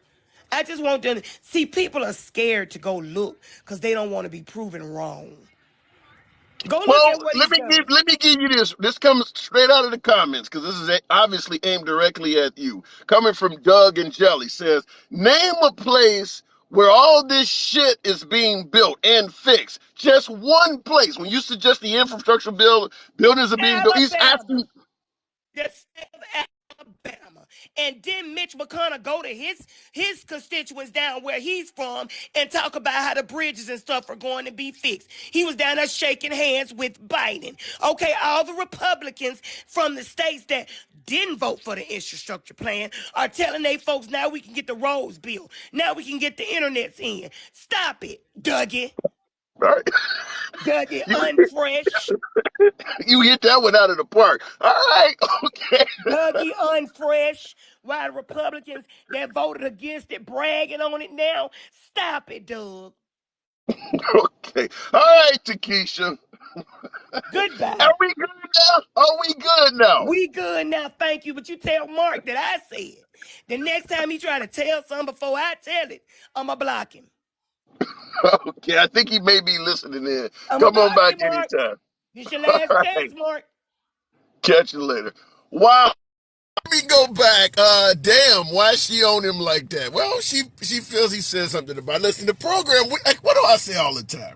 I just want them to see people are scared to go look because they don't want to be proven wrong. Go look
Well,
at what he's done.
let me give you this. This comes straight out of the comments because this is obviously aimed directly at you. Coming from Doug and Jelly says, name a place where all this shit is being built and fixed. Just one place. When you suggest the infrastructure bill, buildings are being built. He's
Alabama.
asking.
The state of Alabama. And then Mitch McConnell go to his constituents down where he's from and talk about how the bridges and stuff are going to be fixed. He was down there shaking hands with Biden. Okay, all the Republicans from the states that didn't vote for the infrastructure plan are telling they folks now we can get the roads built. Now we can get the internets in. Stop it, Dougie.
Right?
Dougie,
You,
unfresh.
you hit that one out of the park. All right. Okay.
Dougie unfresh, while the Republicans that voted against it bragging on it now. Stop it, Doug.
Okay. All right, Takesha.
Goodbye.
Are we good now? Are we good now?
We good now, thank you. But you tell Mark that I said. The next time he try to tell something before I tell it, I'ma block him.
Okay, I think he may be listening in.
I'ma
Come on
block
back
you, Mark.
anytime.
This your
All
last
right.
chance, Mark.
Catch you later. Wow. Let me go back. Damn, why is she on him like that? Well, she feels he said something about it. Listen, the program, what do I say all the time?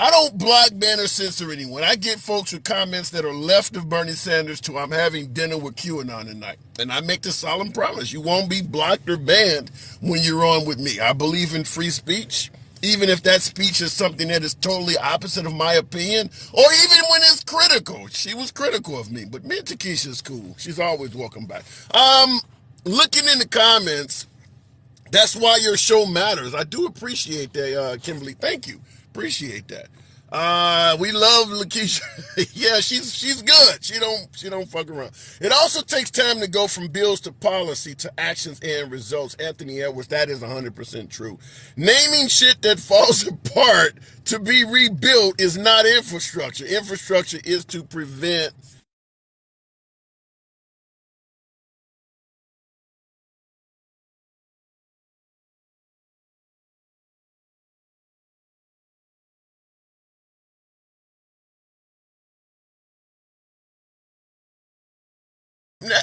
I don't block, ban, or censor anyone. I get folks with comments that are left of Bernie Sanders to I'm having dinner with QAnon tonight. And I make the solemn promise, you won't be blocked or banned when you're on with me. I believe in free speech, even if that speech is something that is totally opposite of my opinion, or even when it's critical. She was critical of me, but me and Takesha's cool. She's always welcome back. Looking in the comments, that's why your show matters. I do appreciate that, Kimberly. Thank you. Appreciate that. We love Lakeisha. Yeah, she's good. She don't fuck around. It also takes time to go from bills to policy to actions and results. Anthony Edwards, that is 100% true. Naming shit that falls apart to be rebuilt is not infrastructure. Infrastructure is to prevent.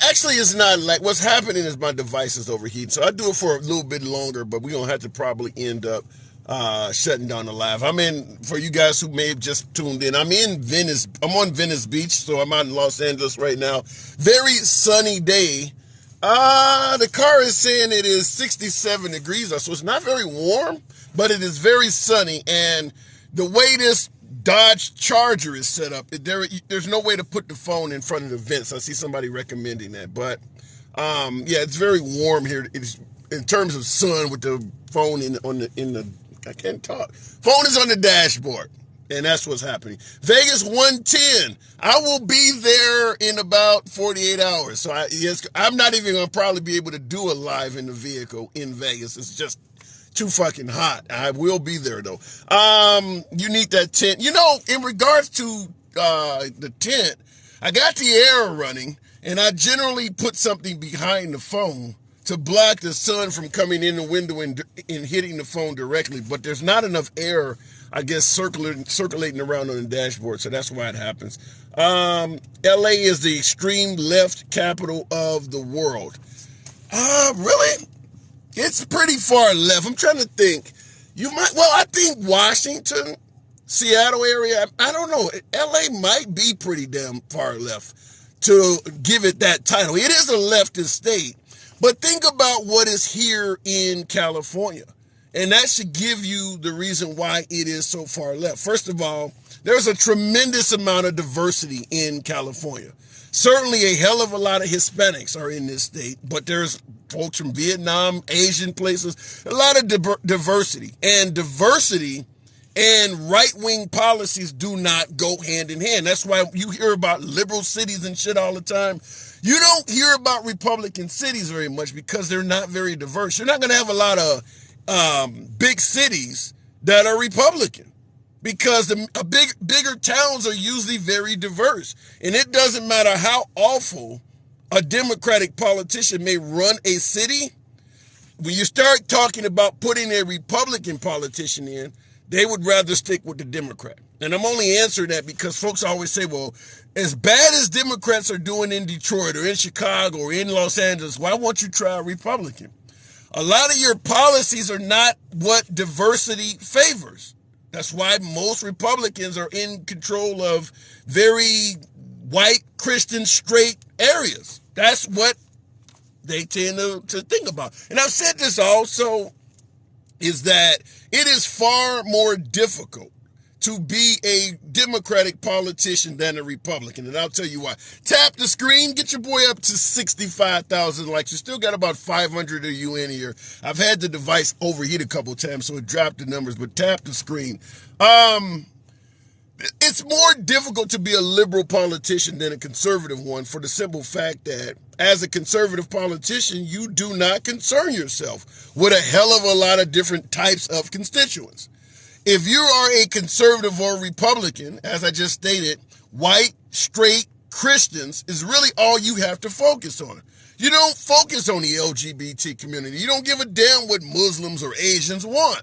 Actually, it's not like what's happening is my device is overheating. So I do it for a little bit longer, but we're going to have to probably end up shutting down the live. I'm in, for you guys who may have just tuned in, I'm in Venice. I'm on Venice Beach, so I'm out in Los Angeles right now. Very sunny day. The car is saying it is 67 degrees, so it's not very warm, but it is very sunny. And the way this Dodge Charger is set up, there's no way to put the phone in front of the vents. I see somebody recommending that, but yeah, it's very warm here. It's in terms of sun with the phone in the I can't talk. Phone is on the dashboard, and that's what's happening. Vegas 110. I will be there in about 48 hours. So I'm not even gonna probably be able to do a live in the vehicle in Vegas. It's just too fucking hot. I will be there though. You need that tent. You know, in regards to the tent, I got the air running, and I generally put something behind the phone to block the sun from coming in the window and hitting the phone directly. But there's not enough air, I guess, circulating around on the dashboard, so that's why it happens. LA is the extreme left capital of the world. Really? It's pretty far left. I'm trying to think. I think Washington, Seattle area, I don't know. LA might be pretty damn far left to give it that title. It is a leftist state, but think about what is here in California. And that should give you the reason why it is so far left. First of all, there's a tremendous amount of diversity in California. Certainly a hell of a lot of Hispanics are in this state, but there's folks from Vietnam, Asian places, a lot of diversity. And diversity and right-wing policies do not go hand in hand. That's why you hear about liberal cities and shit all the time. You don't hear about Republican cities very much because they're not very diverse. You're not going to have a lot of big cities that are Republican, because bigger towns are usually very diverse. And it doesn't matter how awful a Democratic politician may run a city, when you start talking about putting a Republican politician in, they would rather stick with the Democrat. And I'm only answering that because folks always say, well, as bad as Democrats are doing in Detroit or in Chicago or in Los Angeles, why won't you try a Republican? A lot of your policies are not what diversity favors. That's why most Republicans are in control of very white, Christian, straight areas. That's what they tend to think about. And I've said this also, is that it is far more difficult to be a Democratic politician than a Republican. And I'll tell you why. Tap the screen, get your boy up to 65,000 likes. You still got about 500 of you in here. I've had the device overheat a couple times, so it dropped the numbers, but tap the screen. It's more difficult to be a liberal politician than a conservative one for the simple fact that as a conservative politician, you do not concern yourself with a hell of a lot of different types of constituents. If you are a conservative or Republican, as I just stated, white, straight Christians is really all you have to focus on. You don't focus on the LGBT community. You don't give a damn what Muslims or Asians want.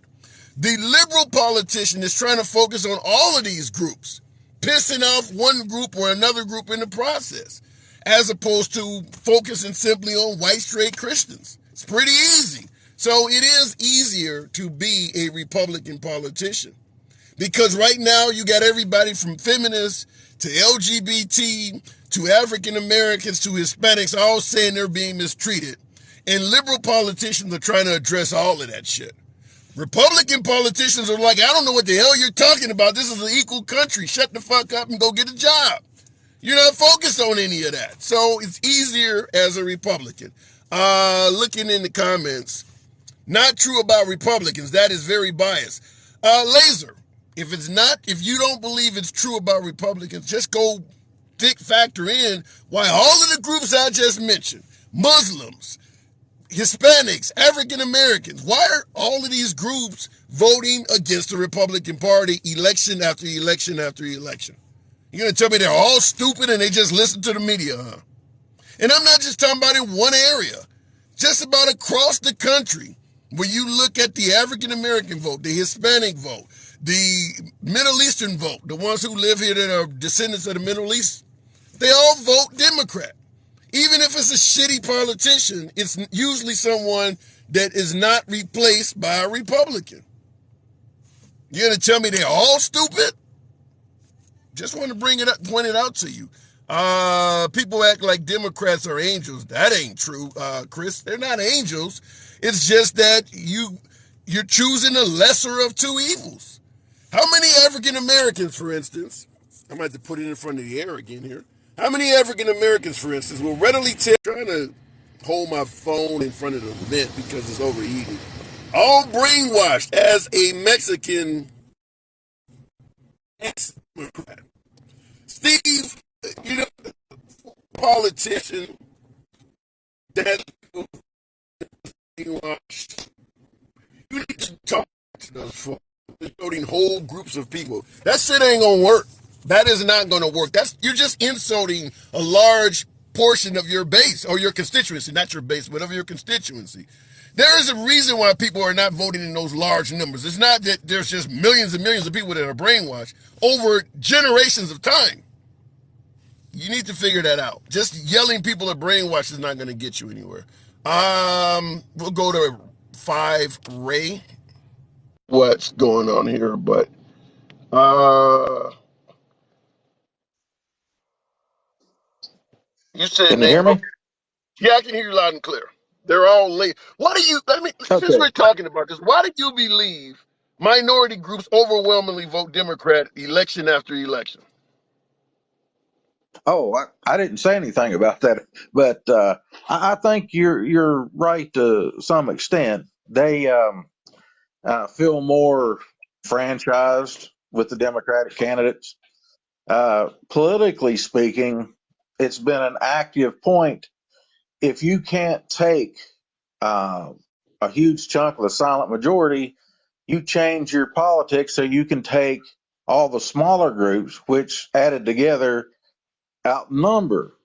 The liberal politician is trying to focus on all of these groups, pissing off one group or another group in the process, as opposed to focusing simply on white, straight Christians. It's pretty easy. So it is easier to be a Republican politician because right now you got everybody from feminists to LGBT to African Americans to Hispanics all saying they're being mistreated. And liberal politicians are trying to address all of that shit. Republican politicians are like, I don't know what the hell you're talking about. This is an equal country. Shut the fuck up and go get a job. You're not focused on any of that. So it's easier as a Republican. Looking in the comments, not true about Republicans. That is very biased. Laser, if you don't believe it's true about Republicans, just go factor in why all of the groups I just mentioned, Muslims, Hispanics, African Americans, why are all of these groups voting against the Republican Party election after election after election? You're going to tell me they're all stupid and they just listen to the media, huh? And I'm not just talking about in one area, just about across the country. When you look at the African American vote, the Hispanic vote, the Middle Eastern vote, the ones who live here that are descendants of the Middle East, they all vote Democrat. Even if it's a shitty politician, it's usually someone that is not replaced by a Republican. You're going to tell me they're all stupid? Just want to point it out to you. People act like Democrats are angels. That ain't true, Chris. They're not angels. It's just that you're choosing the lesser of two evils. How many African Americans, for instance, I might have to put it in front of the air again here. How many African Americans, for instance, will readily tell, trying to hold my phone in front of the vent because it's overheating, all brainwashed as a Mexican ex-Democrat. Steve, politician that brainwashed. You need to talk to those folks. Insulting whole groups of people. That shit ain't gonna work. That is not gonna work. You're just insulting a large portion of your base or your constituency, not your base, but of your constituency. There is a reason why people are not voting in those large numbers. It's not that there's just millions and millions of people that are brainwashed over generations of time. You need to figure that out. Just yelling people are brainwashed is not going to get you anywhere. We'll go to 5 Ray. What's going on here? But you said
Can you
name.
hear me?
Okay. Yeah, I can hear you loud and clear. They're all late. Why do you? Since
Okay.
we're talking about this, why do you believe minority groups overwhelmingly vote Democrat election after election?
Oh, I didn't say anything about that, but I think you're right to some extent. They feel more franchised with the Democratic candidates. Politically speaking, it's been an active point. If you can't take a huge chunk of the silent majority, you change your politics so you can take all the smaller groups, which added together outnumber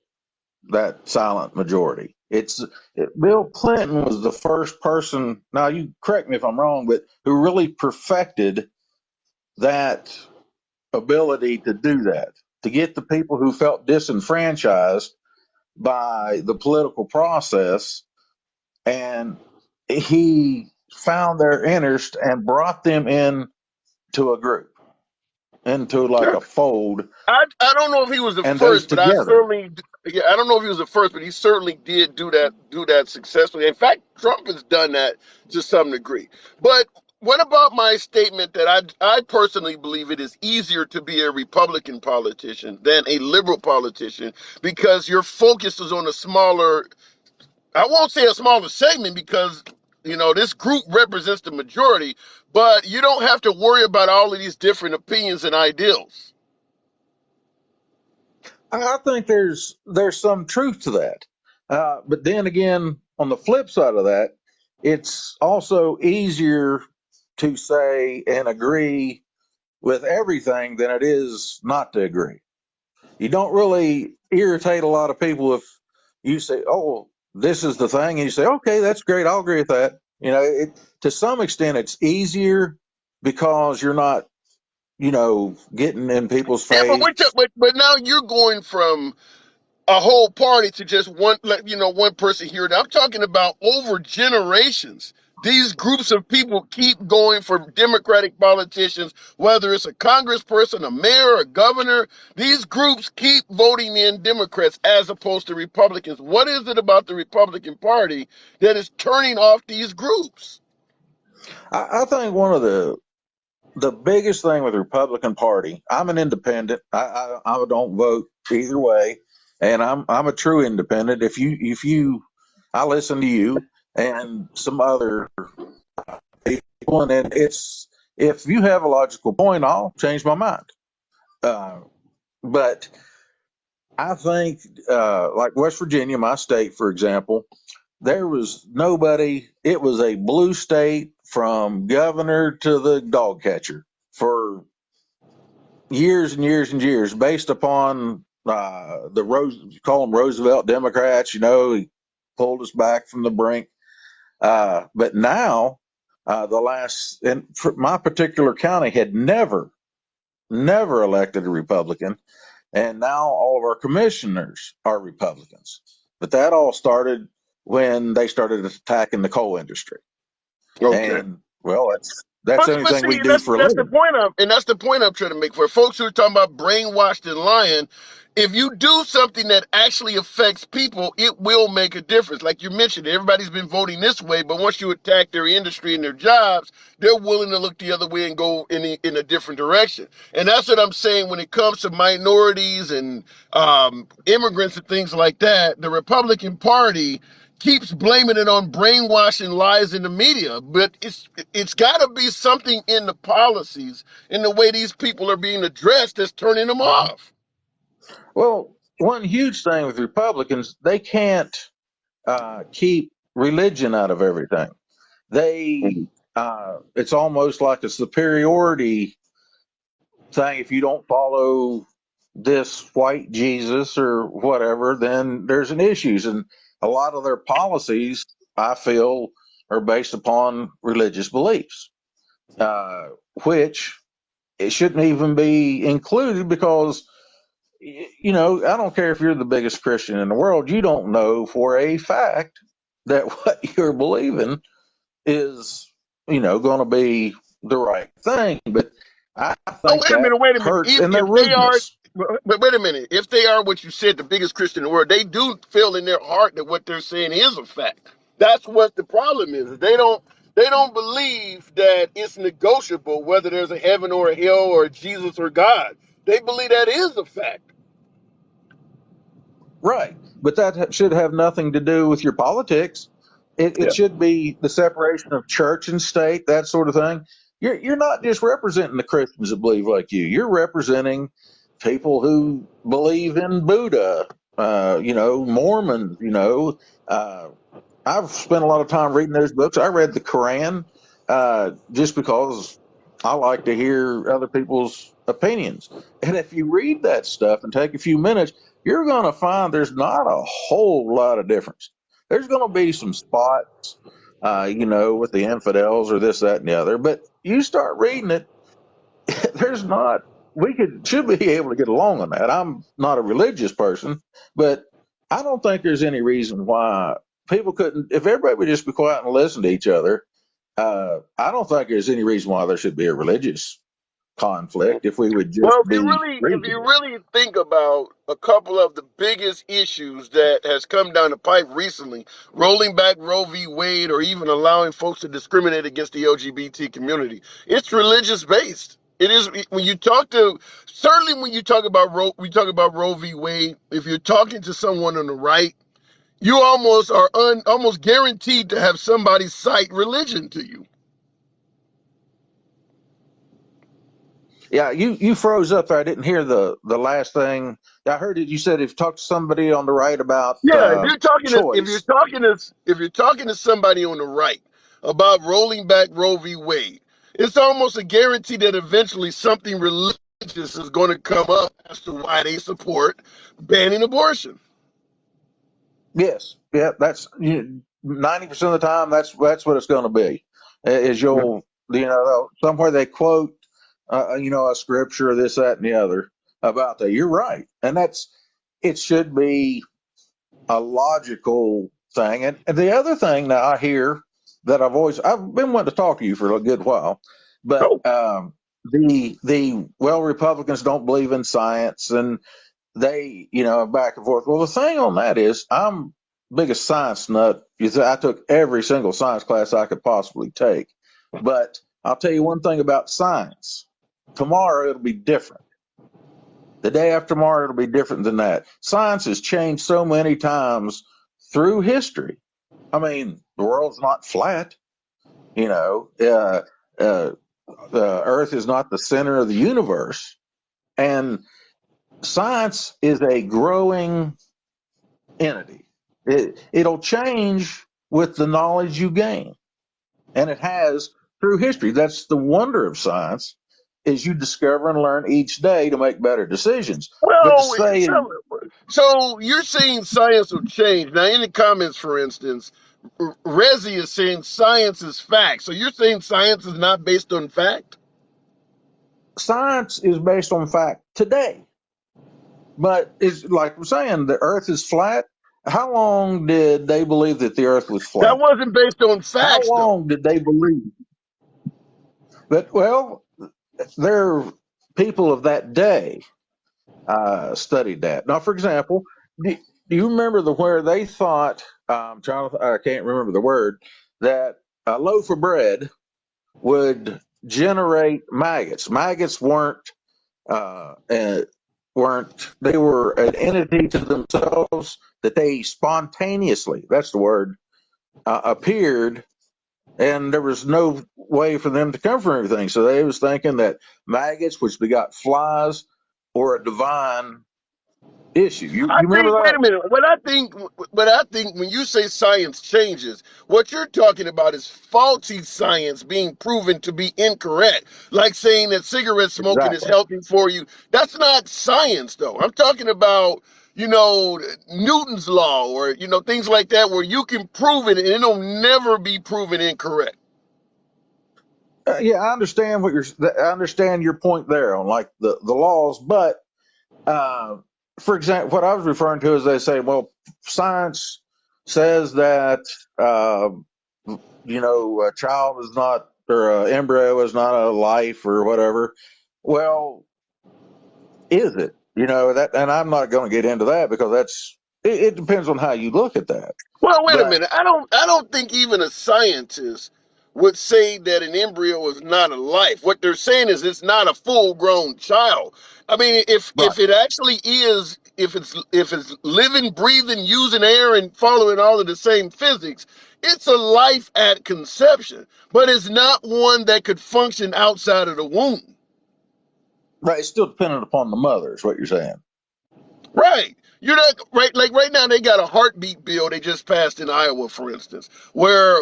that silent majority. Bill Clinton was the first person. Now you correct me if I'm wrong, but who really perfected that ability to do that, to get the people who felt disenfranchised by the political process, and he found their interest and brought them in to a group, into like a fold,
I don't know if he was the
and those
first, but I
together.
certainly yeah, I don't know if he was the first, but he certainly did do that successfully. In fact, Trump has done that to some degree. But what about my statement that I personally believe it is easier to be a Republican politician than a liberal politician because your focus is on a smaller, I won't say a smaller segment because this group represents the majority, but you don't have to worry about all of these different opinions and ideals.
I think there's some truth to that, but then again, on the flip side of that, it's also easier to say and agree with everything than it is not to agree. You don't really irritate a lot of people if you say, "Oh, this is the thing," and you say, "Okay, that's great. I'll agree with that." To some extent, it's easier because you're not, getting in people's
Yeah, but
face.
but now you're going from a whole party to just one person here. I'm talking about over generations. These groups of people keep going for Democratic politicians, whether it's a congressperson, a mayor, a governor. These groups keep voting in Democrats as opposed to Republicans. What is it about the Republican Party that is turning off these groups?
I think one of the biggest thing with the Republican Party. I'm an independent. I don't vote either way, and I'm a true independent. If you I listen to you and some other people, and it's if you have a logical point, I'll change my mind. Uh, but I think, like West Virginia, my state, for example, there was nobody. It was a blue state from governor to the dog catcher for years and years and years, based upon the you call them Roosevelt Democrats. He pulled us back from the brink. But now, the last, and my particular county had never elected a Republican, and now all of our commissioners are Republicans. But that all started when they started attacking the coal industry,
Okay.
and well, that's the only
But
thing
see,
we do for a
that's the
living.
point that's the point I'm trying to make for folks who are talking about brainwashed and lying. If you do something that actually affects people, it will make a difference. Like you mentioned, everybody's been voting this way, but once you attack their industry and their jobs, they're willing to look the other way and go in a different direction. And that's what I'm saying when it comes to minorities and immigrants and things like that. The Republican Party keeps blaming it on brainwashing lies in the media, but it's got to be something in the policies, in the way these people are being addressed, that's turning them off.
Well, one huge thing with Republicans, they can't keep religion out of everything. They It's almost like a superiority thing. If you don't follow this white Jesus or whatever, then there's an issues. And a lot of their policies, I feel, are based upon religious beliefs, uh, which it shouldn't even be included because I don't care if you're the biggest Christian in the world, you don't know for a fact that what you're believing is, going to be the right thing. But I
Oh,
think
wait a
that
minute, wait a minute.
hurts
If
in their
if they are,
rudeness.
but wait a minute. If they are what you said, the biggest Christian in the world, they do feel in their heart that what they're saying is a fact. That's what the problem is. They don't believe that it's negotiable whether there's a heaven or a hell or Jesus or God. They believe that is a fact.
Right. But that should have nothing to do with your politics. It
Yeah.
should be the separation of church and state, that sort of thing. You're not just representing the Christians that believe like you. You're representing people who believe in Buddha, Mormons, uh, I've spent a lot of time reading those books. I read the Quran just because I like to hear other people's opinions. And if you read that stuff and take a few minutes, you're going to find there's not a whole lot of difference. There's going to be some spots, with the infidels or this, that, and the other. But you start reading it, there's not we should be able to get along on that. I'm not a religious person, but I don't think there's any reason why people couldn't. If everybody would just be quiet and listen to each other, I don't think there's any reason why there should be a religious conflict if we would just
Well,
be
if you
reasonable.
really think about a couple of the biggest issues that has come down the pipe recently, rolling back Roe v. Wade, or even allowing folks to discriminate against the LGBT community, it's religious based. It is when you talk to certainly when you talk about we talk about Roe v. Wade. If you're talking to someone on the right, you almost are almost guaranteed to have somebody cite religion to you.
Yeah, you froze up there. I didn't hear the last thing. I heard it. You said if you talk to somebody on the right about
Yeah,
choice.
if you're talking to somebody on the right about rolling back Roe v. Wade, it's almost a guarantee that eventually something religious is going to come up as to why they support banning abortion.
Yes, yeah, that's 90% of the time. That's what it's going to be. Is you'll somewhere they quote a scripture or this, that, and the other about that. You're right, and it should be a logical thing. And the other thing that I hear that I've been wanting to talk to you for a good while, but
Oh,
Republicans don't believe in science, and they, back and forth. Well, the thing on that is, I'm biggest science nut. I took every single science class I could possibly take. But I'll tell you one thing about science. Tomorrow it'll be different. The day after tomorrow it'll be different than that. Science has changed so many times through history. I mean, the world's not flat. You know, the Earth is not the center of the universe, and science is a growing entity. It'll change with the knowledge you gain, and it has through history. That's the wonder of science, is you discover and learn each day to make better decisions. But to
well,
say,
so you're saying science will change. Now, in the comments, for instance, Rezi is saying science is fact. So you're saying science is not based on fact?
science is based on fact today, but it's like I'm saying, the Earth is flat. How long did they believe that the Earth was
That
flat?
wasn't based on
How
facts, though.
long did they believe? But well, there are people of that day studied that. Now, for example, do you remember where they thought, Jonathan, I can't remember the word, that a loaf of bread would generate maggots? Maggots uh, uh, they were an entity to themselves that they spontaneously, that's the word, appeared, and there was no way for them to come from everything. So they was thinking that maggots, which begot flies, or a divine issue. You remember
Wait
that?
a minute. What I think when you say science changes, what you're talking about is faulty science being proven to be incorrect. Like saying that cigarette smoking is
Exactly.
healthy for you. That's not science, though. I'm talking about, Newton's law, or, things like that, where you can prove it and it'll never be proven incorrect.
Yeah, I understand I understand your point there on like the laws, but uh, for example, what I was referring to is they say, well, science says that uh, a child is not, or an embryo is not a life or whatever. Well, is it? That, and I'm not going to get into that because it depends on how you look at that.
Well, wait a
But
minute. I don't think even a scientist would say that an embryo is not a life. What they're saying is it's not a full-grown child. I mean, if
right,
it actually is, if it's living, breathing, using air, and following all of the same physics, it's a life at conception, but it's not one that could function outside of the womb.
right, it's still dependent upon the mother, is what you're saying.
Right. You're not right. Like right now, they got a heartbeat bill they just passed in Iowa, for instance, where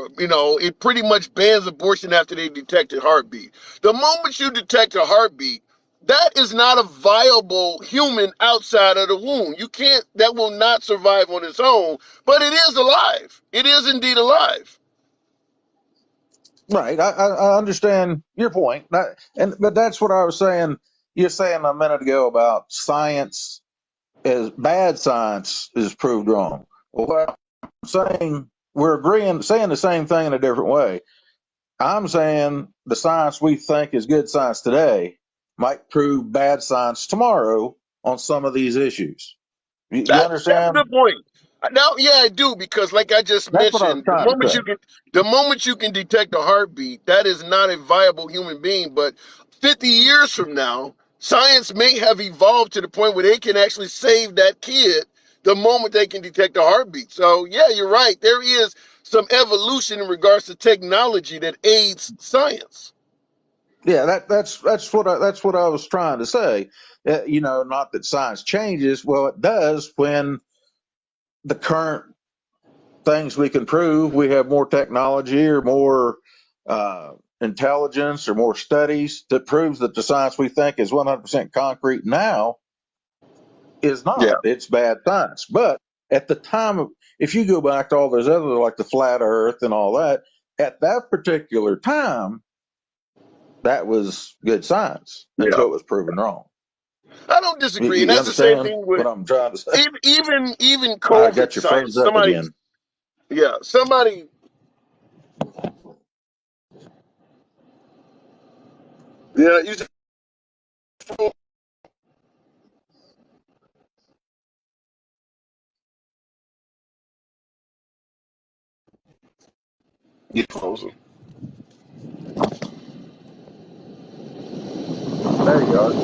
it pretty much bans abortion after they detect a heartbeat. The moment you detect a heartbeat, that is not a viable human outside of the womb. You can't. That will not survive on its own. But it is alive. It is indeed alive.
Right. I understand your point. But that's what I was saying. you're saying a minute ago about science is bad science is proved wrong. Well, what I'm saying, we're agreeing, saying the same thing in a different way. I'm saying the science we think is good science today might prove bad science tomorrow on some of these issues. You
That's a
understand?
good point. Now, yeah, I do, because like I just
That's what I was
mentioned,
trying to say.
the moment you can detect a heartbeat, that is not a viable human being. But 50 years from now, science may have evolved to the point where they can actually save that kid the moment they can detect a heartbeat. So yeah, you're right. There is some evolution in regards to technology that aids science.
Yeah, that's what I was trying to say. Not that science changes. Well, it does when the current things we can prove, we have more technology or more intelligence or more studies that proves that the science we think is 100% concrete now is
Yeah,
not. It's bad science. But at the time of, if you go back to all those other, like the flat Earth and all that, at that particular time, that was good science
yeah.
until it was proven wrong.
I don't
You,
disagree, and
you
that's the same
understand
thing
what
with
I'm trying to say?
even
I
COVID
got you
science.
froze up again.
Somebody, yeah, you just get frozen.
There you are.